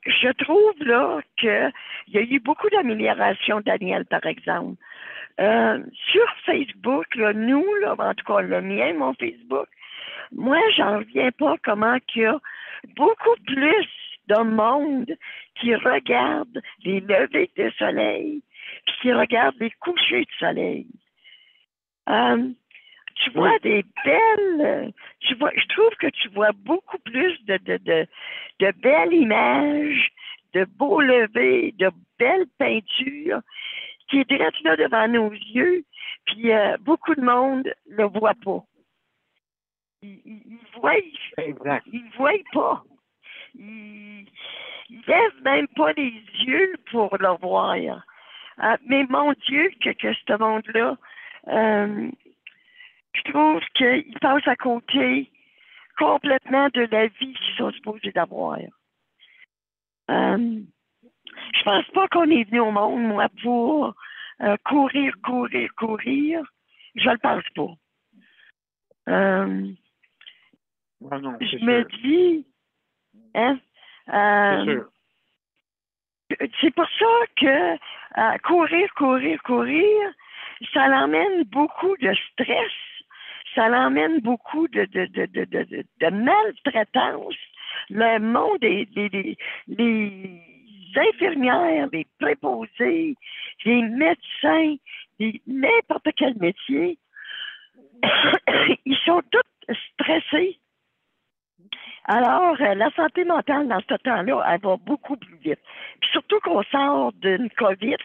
je trouve là qu'il y a eu beaucoup d'améliorations, Daniel, par exemple. Sur Facebook, là, nous, là, en tout cas le mien, mon Facebook, moi, j'en reviens pas comment qu'il y a beaucoup plus de monde qui regarde les levées de soleil, puis qui regardent les couchers de soleil. Tu vois des belles... je trouve que tu vois beaucoup plus de belles images, de beaux levers, de belles peintures qui est direct là devant nos yeux, puis beaucoup de monde le voit pas. Ils voient pas. Ils lèvent même pas les yeux pour le voir. Mais mon Dieu, que ce monde-là, je trouve qu'ils passent à côté complètement de la vie qu'ils sont supposés d'avoir. Je pense pas qu'on est venu au monde, moi, pour courir. Je le pense pas. Je me dis, c'est pour ça que courir, ça l'emmène beaucoup de stress, ça l'emmène beaucoup de maltraitance. Le monde les infirmières, les préposés, les médecins, n'importe quel métier, ils sont tous stressés. Alors, la santé mentale, dans ce temps-là, elle va beaucoup plus vite. Puis surtout qu'on sort d'une COVID,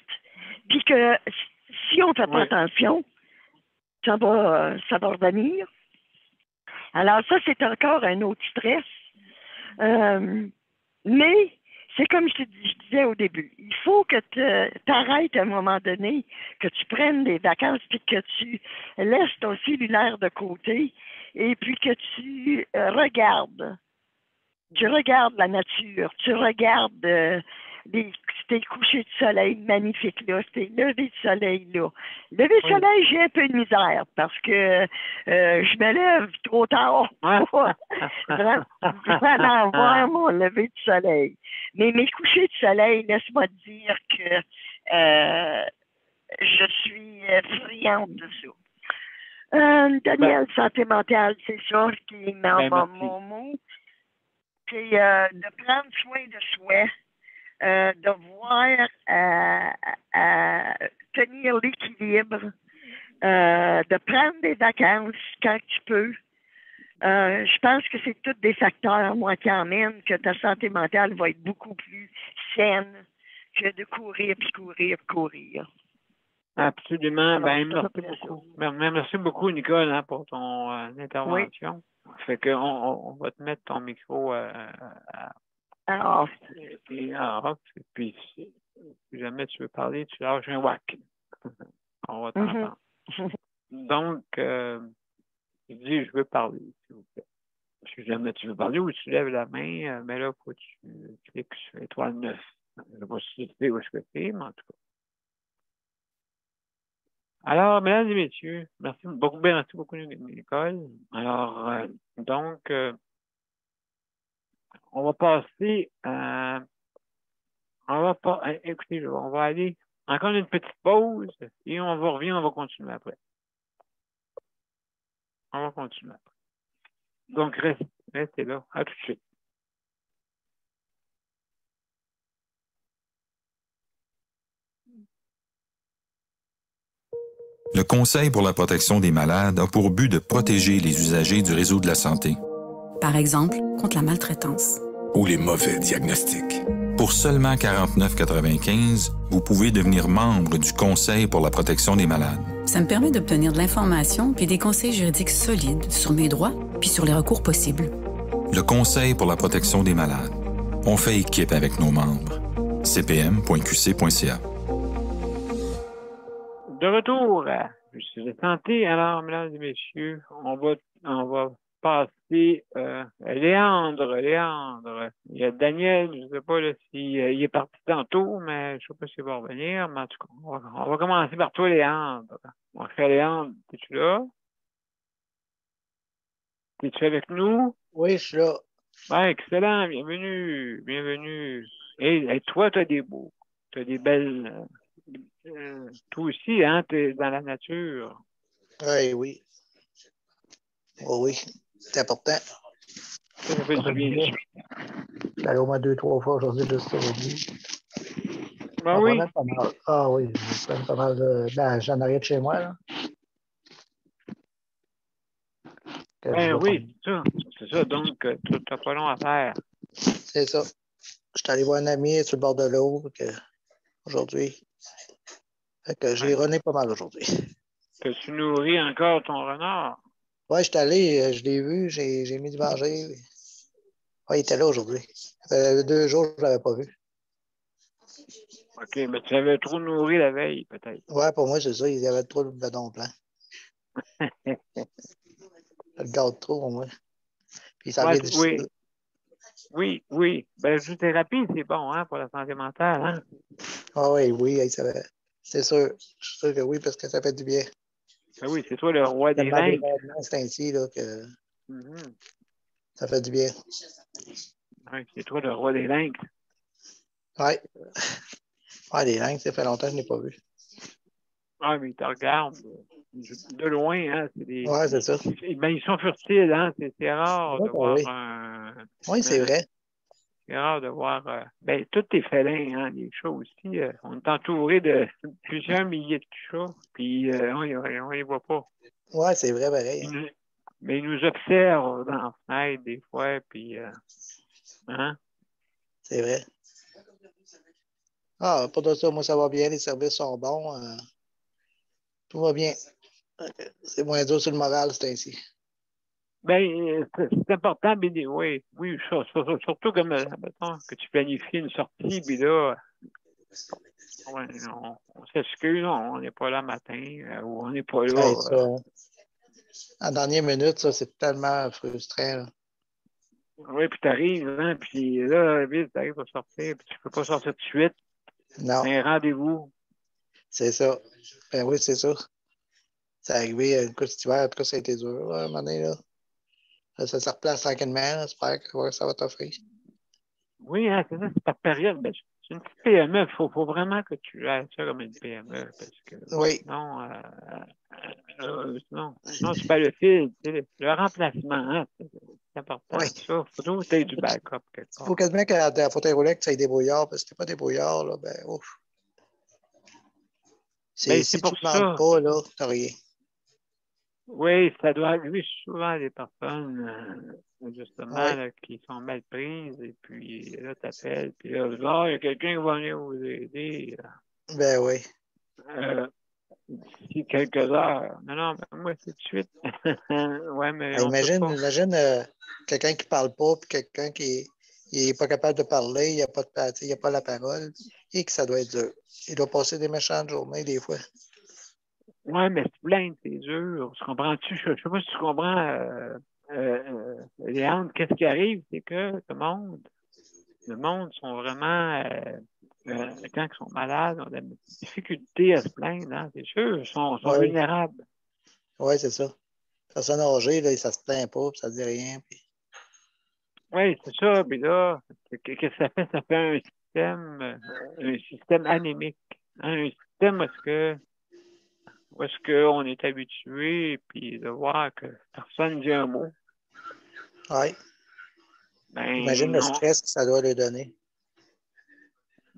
puis que si on ne fait pas attention, ça va revenir. Alors ça, c'est encore un autre stress. Mais c'est comme je disais au début, il faut que tu arrêtes à un moment donné, que tu prennes des vacances, puis que tu laisses ton cellulaire de côté, et puis que tu regardes. Tu regardes la nature, tu regardes tes couchers de soleil magnifiques là, tes levées de soleil là. Lever de soleil, j'ai un peu de misère parce que je me lève trop tard pour vraiment voir mon lever de soleil. Mais mes couchers de soleil, laisse-moi te dire que je suis friande de ça. Daniel, santé mentale, c'est ça qui est mon mot. C'est de prendre soin de soi, de voir tenir l'équilibre, de prendre des vacances quand tu peux. Je pense que c'est tous des facteurs, moi, qui emmènent que ta santé mentale va être beaucoup plus saine que de courir. Absolument. Merci beaucoup. Merci beaucoup, Nicole, pour ton intervention. Fait qu'on va te mettre ton micro off. Puis si jamais tu veux parler, tu lâches un whack. On va t'entendre. Donc, je dis, je veux parler, s'il vous plaît. Si jamais tu veux parler ou tu lèves la main, mais là, il faut que tu cliques sur l'étoile 9. Je ne sais pas si tu sais où je fais, mais en tout cas. Alors, mesdames et messieurs, merci beaucoup, Nicole. Alors, donc, on va passer à... Écoutez, on va aller encore une petite pause et on va revenir, on va continuer après. Donc, restez là. À tout de suite. Le Conseil pour la protection des malades a pour but de protéger les usagers du réseau de la santé. Par exemple, contre la maltraitance. Ou les mauvais diagnostics. Pour seulement 49,95 $, vous pouvez devenir membre du Conseil pour la protection des malades. Ça me permet d'obtenir de l'information puis des conseils juridiques solides sur mes droits puis sur les recours possibles. Le Conseil pour la protection des malades. On fait équipe avec nos membres. cpm.qc.ca. De retour à Justice de santé. Alors, mesdames et messieurs, on va passer Léandre. Il y a Daniel, je ne sais pas s'il est parti tantôt, mais je ne sais pas s'il va revenir. Mais en tout cas, on va commencer par toi, Léandre. Mon frère Léandre, es-tu là? Es-tu avec nous? Oui, je suis là. Ouais, excellent, bienvenue. Et toi, tu as des belles... toi aussi, tu es dans la nature. Oui. Oh, oui, c'est important. Ça fait du bien. Je suis allé au moins 2-3 fois aujourd'hui de ce revenu. Ben On oui. promène pas mal. Ah oui, on promène pas mal j'en arrière de chez moi, là. Ben oui, c'est ça. C'est ça, donc, tu n'as pas long à faire. C'est ça. Je suis allé voir un ami sur le bord de l'eau aujourd'hui. Fait que j'ai runné pas mal aujourd'hui. Tu nourris encore ton renard? Oui, je suis allé, je l'ai vu, j'ai mis du manger. Oui, il était là aujourd'hui. Ça fait 2 jours que je ne l'avais pas vu. OK, mais tu avais trop nourri la veille, peut-être. Oui, pour moi, c'est ça. Il y avait trop de bedon plein. Je le garde trop, pour moi. Puis ça devient difficile. Oui. Ben, la thérapie, c'est bon, hein, pour la santé mentale, hein? Ah oui, c'est sûr. Je suis sûr que oui, parce que ça fait du bien. Ben oui, c'est toi le roi des lynx. C'est ainsi là, que Mm-hmm. ça fait du bien. Oui, c'est toi le roi des lynx. Oui. Ouais, les lynx, ça fait longtemps que je n'ai pas vu. Ah, mais ils te regardent de loin, hein? Oui, c'est ça. Ben, ils sont furtifs, hein? C'est rare de voir un. Oui, c'est vrai. C'est rare de voir. Ben, tous les félins, hein, les chats aussi. On est entouré de plusieurs milliers de chats, puis on les voit pas. Oui, c'est vrai, pareil. Mais ils nous observent dans la fenêtre des fois, puis. Hein? C'est vrai. Ah, pas de ça, moi, ça va bien, les services sont bons. Tout va bien. C'est moins dur sur le moral, c'est ainsi. Ben, c'est important, mais oui, surtout comme, mettons, que tu planifies une sortie, puis là, on s'excuse, on n'est pas là le matin, ou on n'est pas là. Hey, ça, en dernière minute, ça, c'est tellement frustrant. Là. Oui, puis t'arrives, hein, puis là, vite, t'arrives à sortir, puis tu peux pas sortir tout de suite. Non. C'est un rendez-vous. C'est ça. Ben oui, c'est ça. C'est arrivé une coup cet hiver, en tout cas, ça a été dur, là, à un moment donné, là. Là, ça se replace tranquillement, j'espère que ça va t'offrir. Oui, hein, c'est ça, c'est par période. Ben, c'est une petite PME, il faut vraiment que tu aies ça comme une PME, parce que oui. Sinon, tu perds le fil. Le remplacement, hein, c'est important. Oui. Ça, il faut toujours que tu aies du backup quelque part. Il faut quasiment que la fauteuil roulant, que tu aies des brouillards, parce que si tu n'es pas débrouillard, là, ben ouf. Si tu ne demandes pas, là, tu n'as rien. Oui, ça doit arriver souvent à des personnes, justement, oui. là, qui sont mal prises, et puis là, tu appelles, puis là, il y a quelqu'un qui va venir vous aider. Ben oui. D'ici quelques heures. Non, ben moi, c'est tout de suite. Ouais, mais on imagine quelqu'un qui ne parle pas, puis quelqu'un qui n'est pas capable de parler, il n'y a pas la parole, et que ça doit être dur. Il doit passer des méchantes journées, des fois. Oui, mais se plaindre, c'est dur. Tu comprends-tu? Je ne sais pas si tu comprends, Léandre, qu'est-ce qui arrive, c'est que le monde sont vraiment, quand ils sont malades, ont de la difficulté à se plaindre, hein, c'est sûr, ils sont vulnérables. Oui, c'est ça. Personne âgée, là, ça se plaint pas, puis ça ne dit rien. Puis... Oui, c'est ça. Puis là, qu'est-ce que ça fait? Ça fait un système anémique. Hein, un système où est-ce qu'on est habitué, puis de voir que personne ne dit un mot. Oui. Ben, imagine le stress que ça doit leur donner.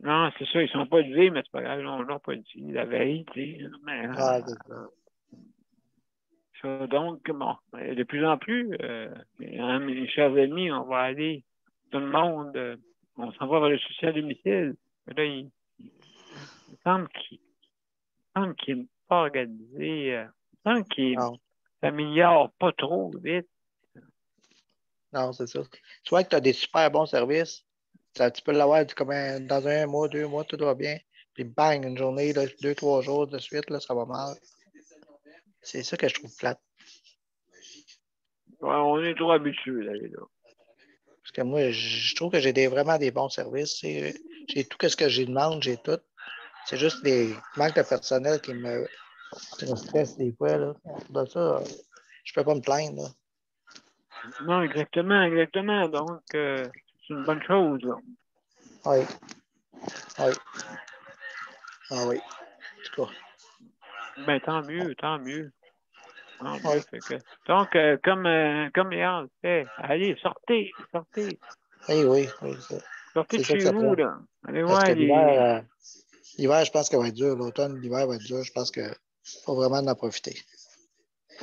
Non, c'est ça, ils sont pas levés, mais c'est pas grave, on l'a pas dit la veille, tu sais. Mais, ça, donc, bon, de plus en plus, hein, mes chers amis, on va aller, tout le monde, on s'en va vers le soutien à domicile. Là, il semble qu'il n'est pas organisé, il semble qu'il s'améliore pas trop vite. Non, c'est ça. Tu vois que tu as des super bons services. Tu peux l'avoir comme dans 1 mois, 2 mois, tout va bien. Puis bang, une journée, 2, 3 jours de suite, là, ça va mal. C'est ça que je trouve plate. Ouais, on est trop habitués d'aller là. Parce que moi, je trouve que j'ai vraiment des bons services. J'ai tout ce que j'ai demande, j'ai tout. C'est juste des manques de personnel qui me stressent des fois. Là. De ça, je peux pas me plaindre. Là. Non, exactement. Donc, c'est une bonne chose. Là. Oui. Oui. Ah oui. En tout cas. Ben, tant mieux. Oui. Fait que... Donc, comme Léon fait, allez, sortez. Oui. Sortez de chez vous, là. Allez parce voir que les... L'hiver, je pense qu'elle va être dur. L'automne, l'hiver va être dur. Je pense qu'il faut vraiment en profiter.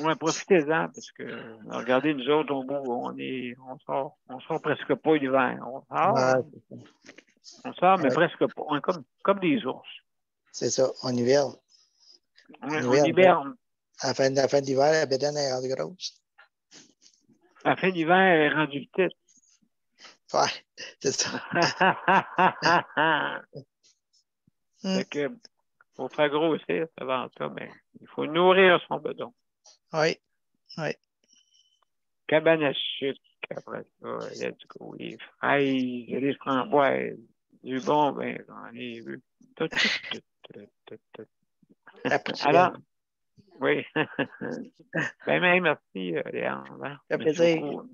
Ouais, profitez-en, parce que regardez, nous autres, on sort presque pas l'hiver. On sort, mais presque pas. On est comme des ours. C'est ça, on hiverne. On hiberne. À la fin de l'hiver, la bédaine est rendue grosse. À la fin d'hiver, elle est rendue petite. Ouais, c'est ça. Fait que, faut faire grossir avant ça, mais il faut nourrir son bedon. Oui. Cabane à sucre, après ça, let's go, les fraises, les framboises, du bon vin, j'en ai vu. Tout. Alors, oui. Ben, merci, Léandre. Hein? Ça fait plaisir.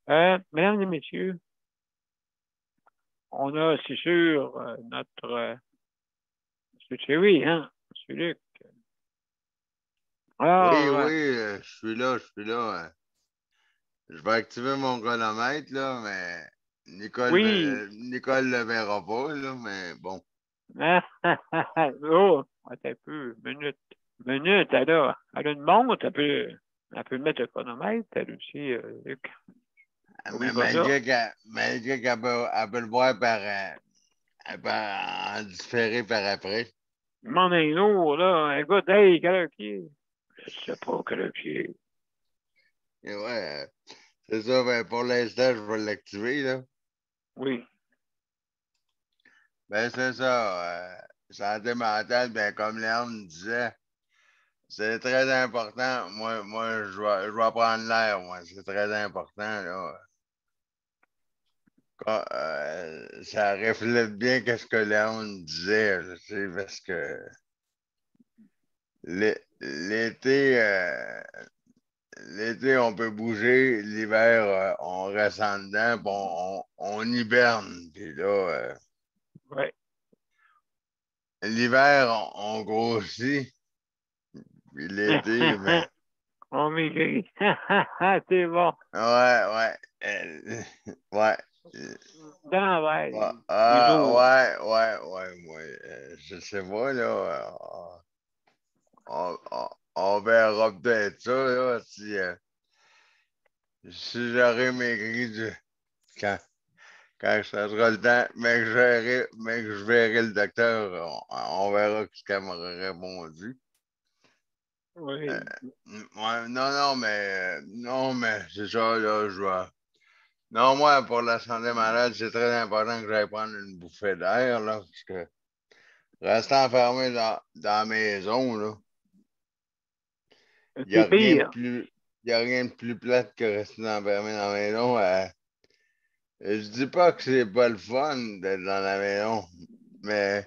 Mesdames et messieurs, on a, c'est sûr, notre M. Thierry, hein, M. Luc. Alors, oui, je suis là. Je vais activer mon chronomètre, là, mais Nicole ne le verra pas, là, mais bon. Oh, attends un peu, minute, elle a une montre, elle peut mettre le chronomètre, elle aussi, Luc. Mais malgré qu'elle peut le voir elle peut en différer par après. Demande un autre, là, écoute, hey, quelle heure qui est? Je sais pas quelle heure qui est. Et ouais, c'est ça, ben, pour l'instant, je vais l'activer, là. Oui. Ben, c'est ça. Santé mentale, ben, comme Léon me disait, c'est très important. Moi, je vais prendre l'air, moi. C'est très important, là. Ça reflète bien ce que Léon disait, tu sais, parce que l'été, on peut bouger, l'hiver, on reste en dedans, puis on hiberne. Puis là, ouais. L'hiver, on grossit. Puis l'été, ben. On maigrit. C'est bon. Ouais. Ouais. Ouais. Je sais pas, là. On verra peut-être ça, là, si j'aurai maigri quand ça sera le temps, mais que je verrai le docteur, on verra ce qu'elle m'aurait répondu. Oui. Ouais, non, mais c'est ça, là, je vois. Non, moi, pour la santé malade, c'est très important que j'aille prendre une bouffée d'air, là, parce que rester enfermé dans la maison, là, il n'y a rien de plus plate que rester enfermé dans la maison. Je dis pas que c'est pas le fun d'être dans la maison, mais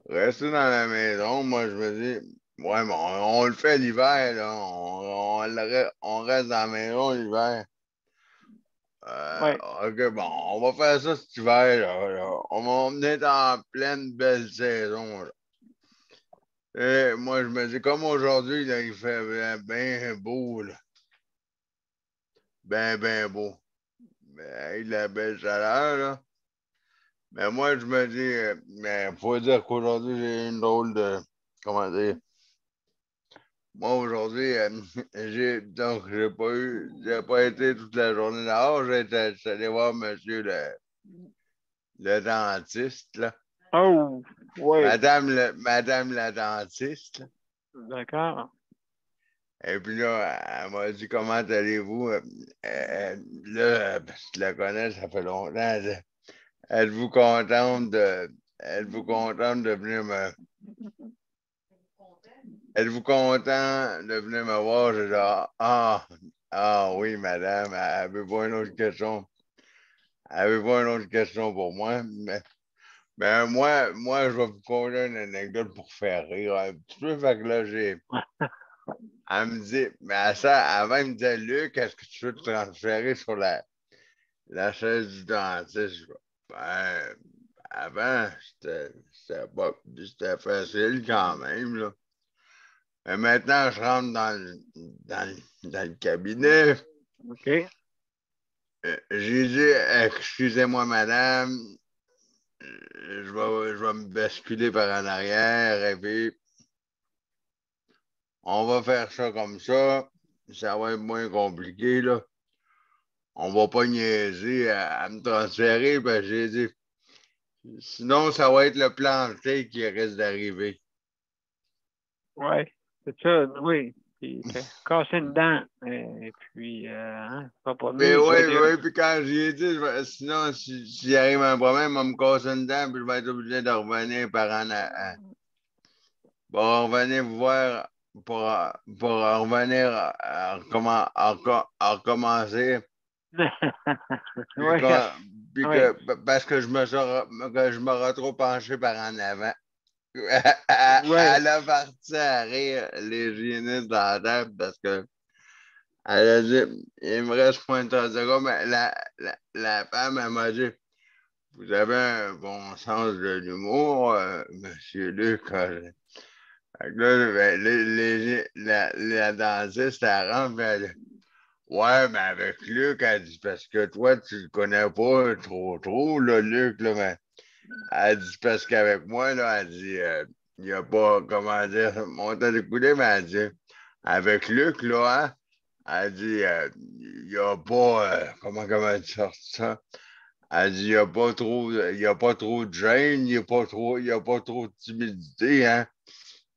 rester dans la maison, moi, je me dis, ouais, mais on le fait l'hiver, là, on reste dans la maison l'hiver. Ouais. OK, bon, on va faire ça cet hiver, là. On est en pleine belle saison, là. Et moi, je me dis, comme aujourd'hui, là, il fait bien beau, là. Ben beau. Avec la belle chaleur, là. Mais moi, je me dis, mais faut dire qu'aujourd'hui, j'ai une drôle de. Comment dire? Moi, aujourd'hui, j'ai pas été toute la journée dehors. J'étais allé voir monsieur le dentiste, là. Oh, oui. Madame la dentiste, là. D'accord. Et puis là, elle m'a dit, comment allez-vous? Là, parce que je la connais, ça fait longtemps. Êtes-vous contente de venir me. Êtes-vous content de venir me voir? J'ai dit, ah oui, madame, avez-vous une autre question? Avez-vous une autre question pour moi? Mais moi, je vais vous conter une anecdote pour faire rire un petit peu. Fait que là, elle me dit, mais avant, elle me disait, Luc, est-ce que tu veux te transférer sur la chaise du dentiste? Ben, avant, c'était facile quand même, là. Mais maintenant, je rentre dans le cabinet. OK. J'ai dit, excusez-moi, madame, je vais me basculer par en arrière et puis on va faire ça comme ça. Ça va être moins compliqué, là. On va pas niaiser à me transférer, parce que j'ai dit, sinon, ça va être le planté qui risque d'arriver. Oui, c'est ça, oui. Puis, casser une dent, et puis, pas Mais mieux. oui, puis quand j'ai dit, sinon, s'il arrive un problème, on va me casser une dent, puis je vais être obligé de revenir par en arrière. Pour revenir vous voir, pour revenir à recommencer. Oui. Parce que je me retrouve penché par en avant. Elle a parti à rire les hygiénistes dans la table parce que elle a dit, il me reste point de secondes, mais la femme, elle m'a dit, vous avez un bon sens de l'humour, monsieur Luc. Fait que là, la dentiste, elle rentre, elle dit, ouais, mais avec Luc, elle dit, parce que toi, tu le connais pas trop, là, Luc, là, mais elle dit, parce qu'avec moi, là, elle dit, il n'y a pas, comment dire, mon temps de couler, mais elle dit, avec Luc, là, hein, elle dit, il n'y a pas, comment elle sort ça? Elle dit, il y a pas trop de gêne, il n'y a pas trop de timidité, hein.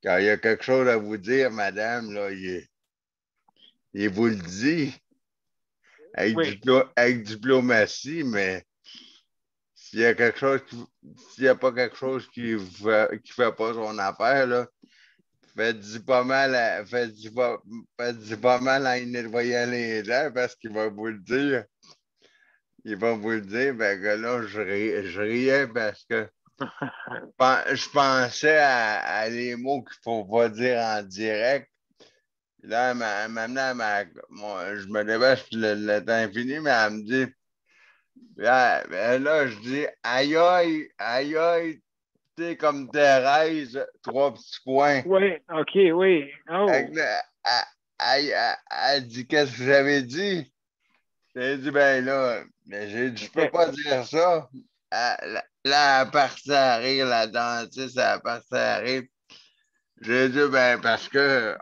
Quand il y a quelque chose à vous dire, madame, là, il vous le dit avec diplomatie, mais s'il y a quelque chose s'il n'y a pas quelque chose qui fait pas son affaire, là, faites-y pas mal à y nettoyer les dents parce qu'il va vous le dire. Il va vous le dire, ben que là, je riais parce que je pensais à les mots qu'il ne faut pas dire en direct. Là, elle m'a amené je me dépêche, le temps est fini, mais elle me dit, là, je dis, aïe, aïe, aïe, aïe, tu sais, comme Thérèse, 3 petits points. Oui, OK, oui. Oh. Elle dit, qu'est-ce que j'avais dit? J'ai dit, ben là, j'ai dit, je peux pas dire ça. Là, elle a parti à rire, la dentiste, elle a parti à rire. J'ai dit, ben, parce que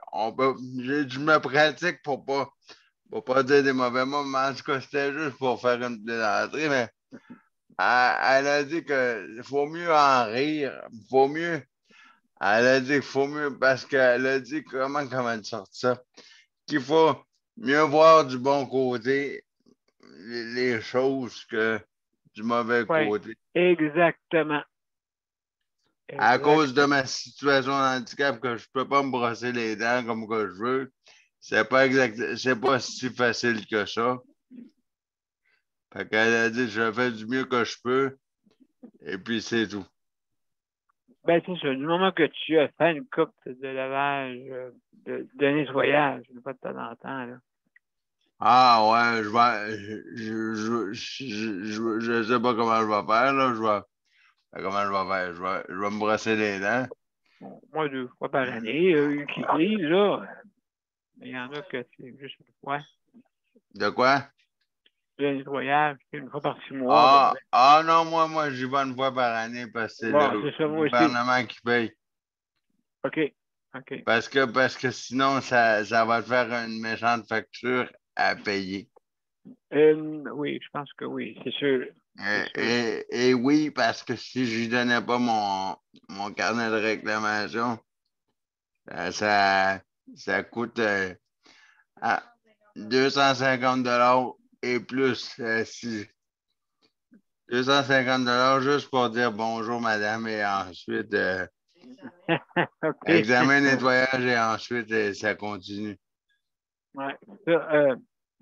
j'ai dit, je me pratique pour pas dire des mauvais mots, mais en tout cas, c'était juste pour faire une plaisanterie, mais elle a dit qu'il faut mieux en rire, faut mieux. Elle a dit qu'il faut mieux, parce qu'elle a dit, comment elle sort ça? Qu'il faut mieux voir du bon côté les choses que du mauvais côté. Exactement. À cause de ma situation de handicap, que je peux pas me brosser les dents comme que je veux, c'est pas si facile que ça. Fait qu'elle a dit, je fais du mieux que je peux, et puis c'est tout. Ben, c'est ça. Du moment que tu as fait une coupe de lavage, de nettoyage, pas de temps en temps, là. Ah ouais, je sais pas comment je vais faire, là. Comment je vais faire? Je vais me brosser les dents. Bon, moi, 2 fois par année, il y a eu qui disent, là. Mais il y en a que c'est juste une fois. De quoi? Le nettoyage, c'est 1 fois par 6 mois. Non, moi, j'y vais 1 fois par année parce que c'est le gouvernement qui paye. OK. Parce que sinon, ça va te faire une méchante facture à payer. Oui, je pense que oui, c'est sûr. Et oui, parce que si je lui donnais pas mon carnet de réclamation, ça coûte 250 $ et plus. 250 $ juste pour dire bonjour, madame, et ensuite examen, nettoyage, et ensuite ça continue. Oui.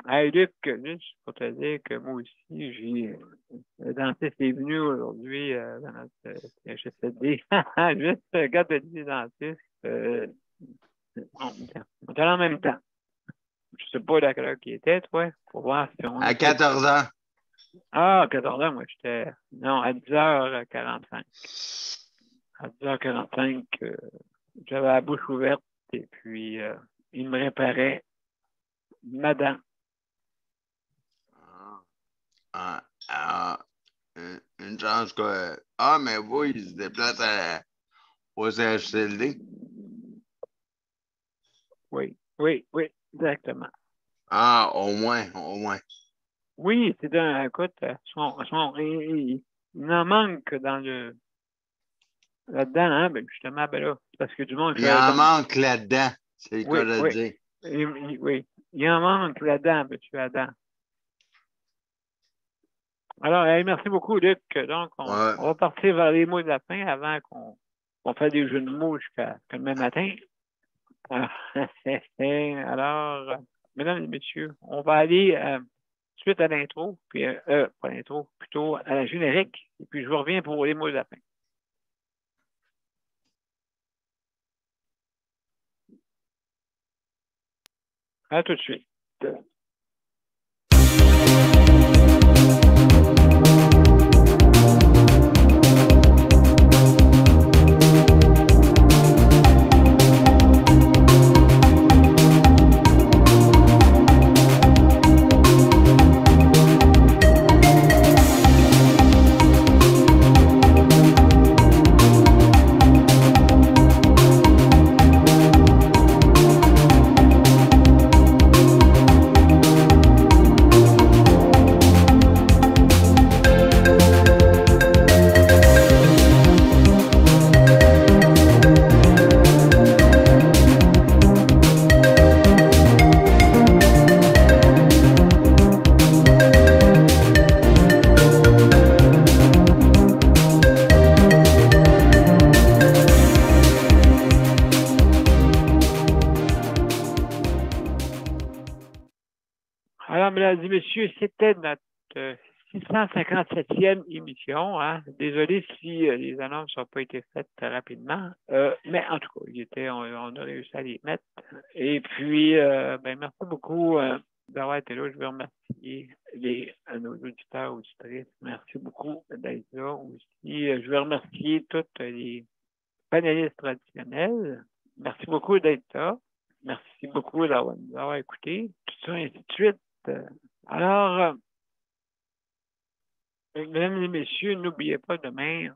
Hey, Luc, juste pour te dire que moi aussi, le dentiste est venu aujourd'hui dans notre CHSLD. Juste, regarde le dentiste. On était en même temps. Je sais pas à quelle heure qu'il était, toi, pour voir si on... À 14 h. Ah, 14 h, moi, j'étais... Non, à 10h45. À 10h45, j'avais la bouche ouverte et puis il me réparait ma dent. Une chance que. Ah, mais vous, ils se déplacent au CHSLD. Oui, exactement. Ah, au moins, au moins. Oui, c'est un. Écoute, il en manque là-dedans, hein? Ben, justement, ben là, parce que du monde Il en manque là-dedans, c'est le cas de le dire. Oui, il en manque là-dedans, M. Adam. Alors, merci beaucoup, Luc. Donc, on va partir vers les mots de la fin avant qu'on fasse des jeux de mots jusqu'à demain matin. Alors, mesdames et messieurs, on va aller suite à l'intro, puis pas l'intro, plutôt à la générique, et puis je vous reviens pour les mots de la fin. À tout de suite. Mesdames et messieurs, c'était notre 657e émission. Hein. Désolé si les annonces n'ont pas été faites rapidement, mais en tout cas, on a réussi à les mettre. Et puis, merci beaucoup d'avoir été là. Je veux remercier nos auditeurs, auditrices. Merci beaucoup d'être là aussi. Je veux remercier tous les panélistes traditionnels. Merci beaucoup d'être là. Merci beaucoup d'avoir écouté. Tout ça, ainsi de suite. Alors, mesdames et messieurs, n'oubliez pas, demain,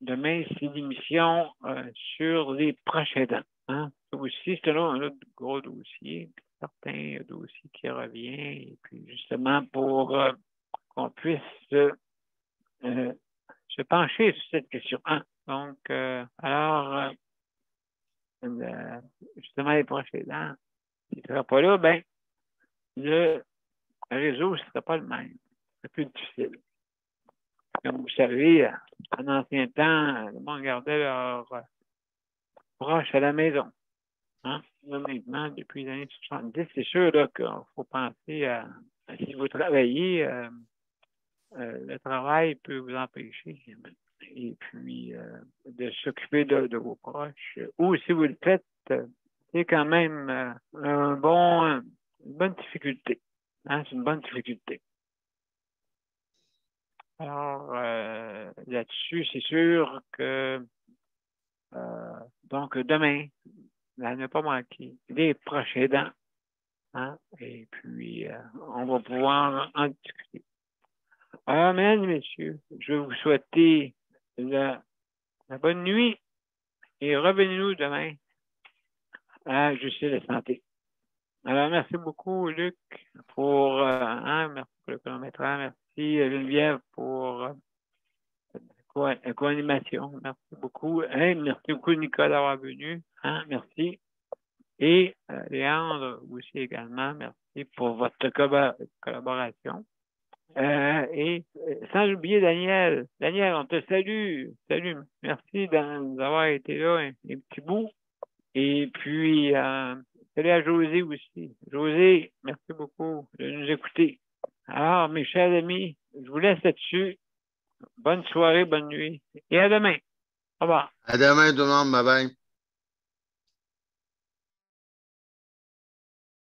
c'est l'émission sur les proches aidants. Hein? Ça aussi, c'est un autre gros dossier, certains dossiers qui reviennent, et puis justement pour qu'on puisse se pencher sur cette question. Hein? Donc, justement, les proches aidants, s'ils ne seraient pas là, ben, le réseau ne serait pas le même. C'est plus difficile. Comme vous savez, en ancien temps, le monde gardait leurs proches à la maison. Hein? Là, maintenant, depuis les années 70, c'est sûr qu'il faut penser à si vous travaillez, le travail peut vous empêcher. Et puis, de s'occuper de vos proches. Ou si vous le faites, c'est quand même une bonne difficulté. Hein? C'est une bonne difficulté. Alors, là-dessus, c'est sûr que donc demain, à ne pas manquer, les proches aidants. Hein? Et puis, on va pouvoir en discuter. Alors, mesdames et messieurs, je vais vous souhaiter la bonne nuit et revenez-nous demain à Justice et Santé. Alors, merci beaucoup, Luc, merci pour le chronométrage. Merci, Geneviève, pour la co-animation. Merci beaucoup. Merci beaucoup, Nicolas, d'avoir venu. Hein? Merci. Et Léandre aussi également, merci pour votre collaboration. Et sans oublier Daniel. Daniel, on te salue. Salut. Merci d'avoir été là un petit bout. Et puis, salut à José aussi. José, merci beaucoup de nous écouter. Alors, mes chers amis, je vous laisse là-dessus. Bonne soirée, bonne nuit. Et à demain. Au revoir. À demain, tout le monde. Bye bye.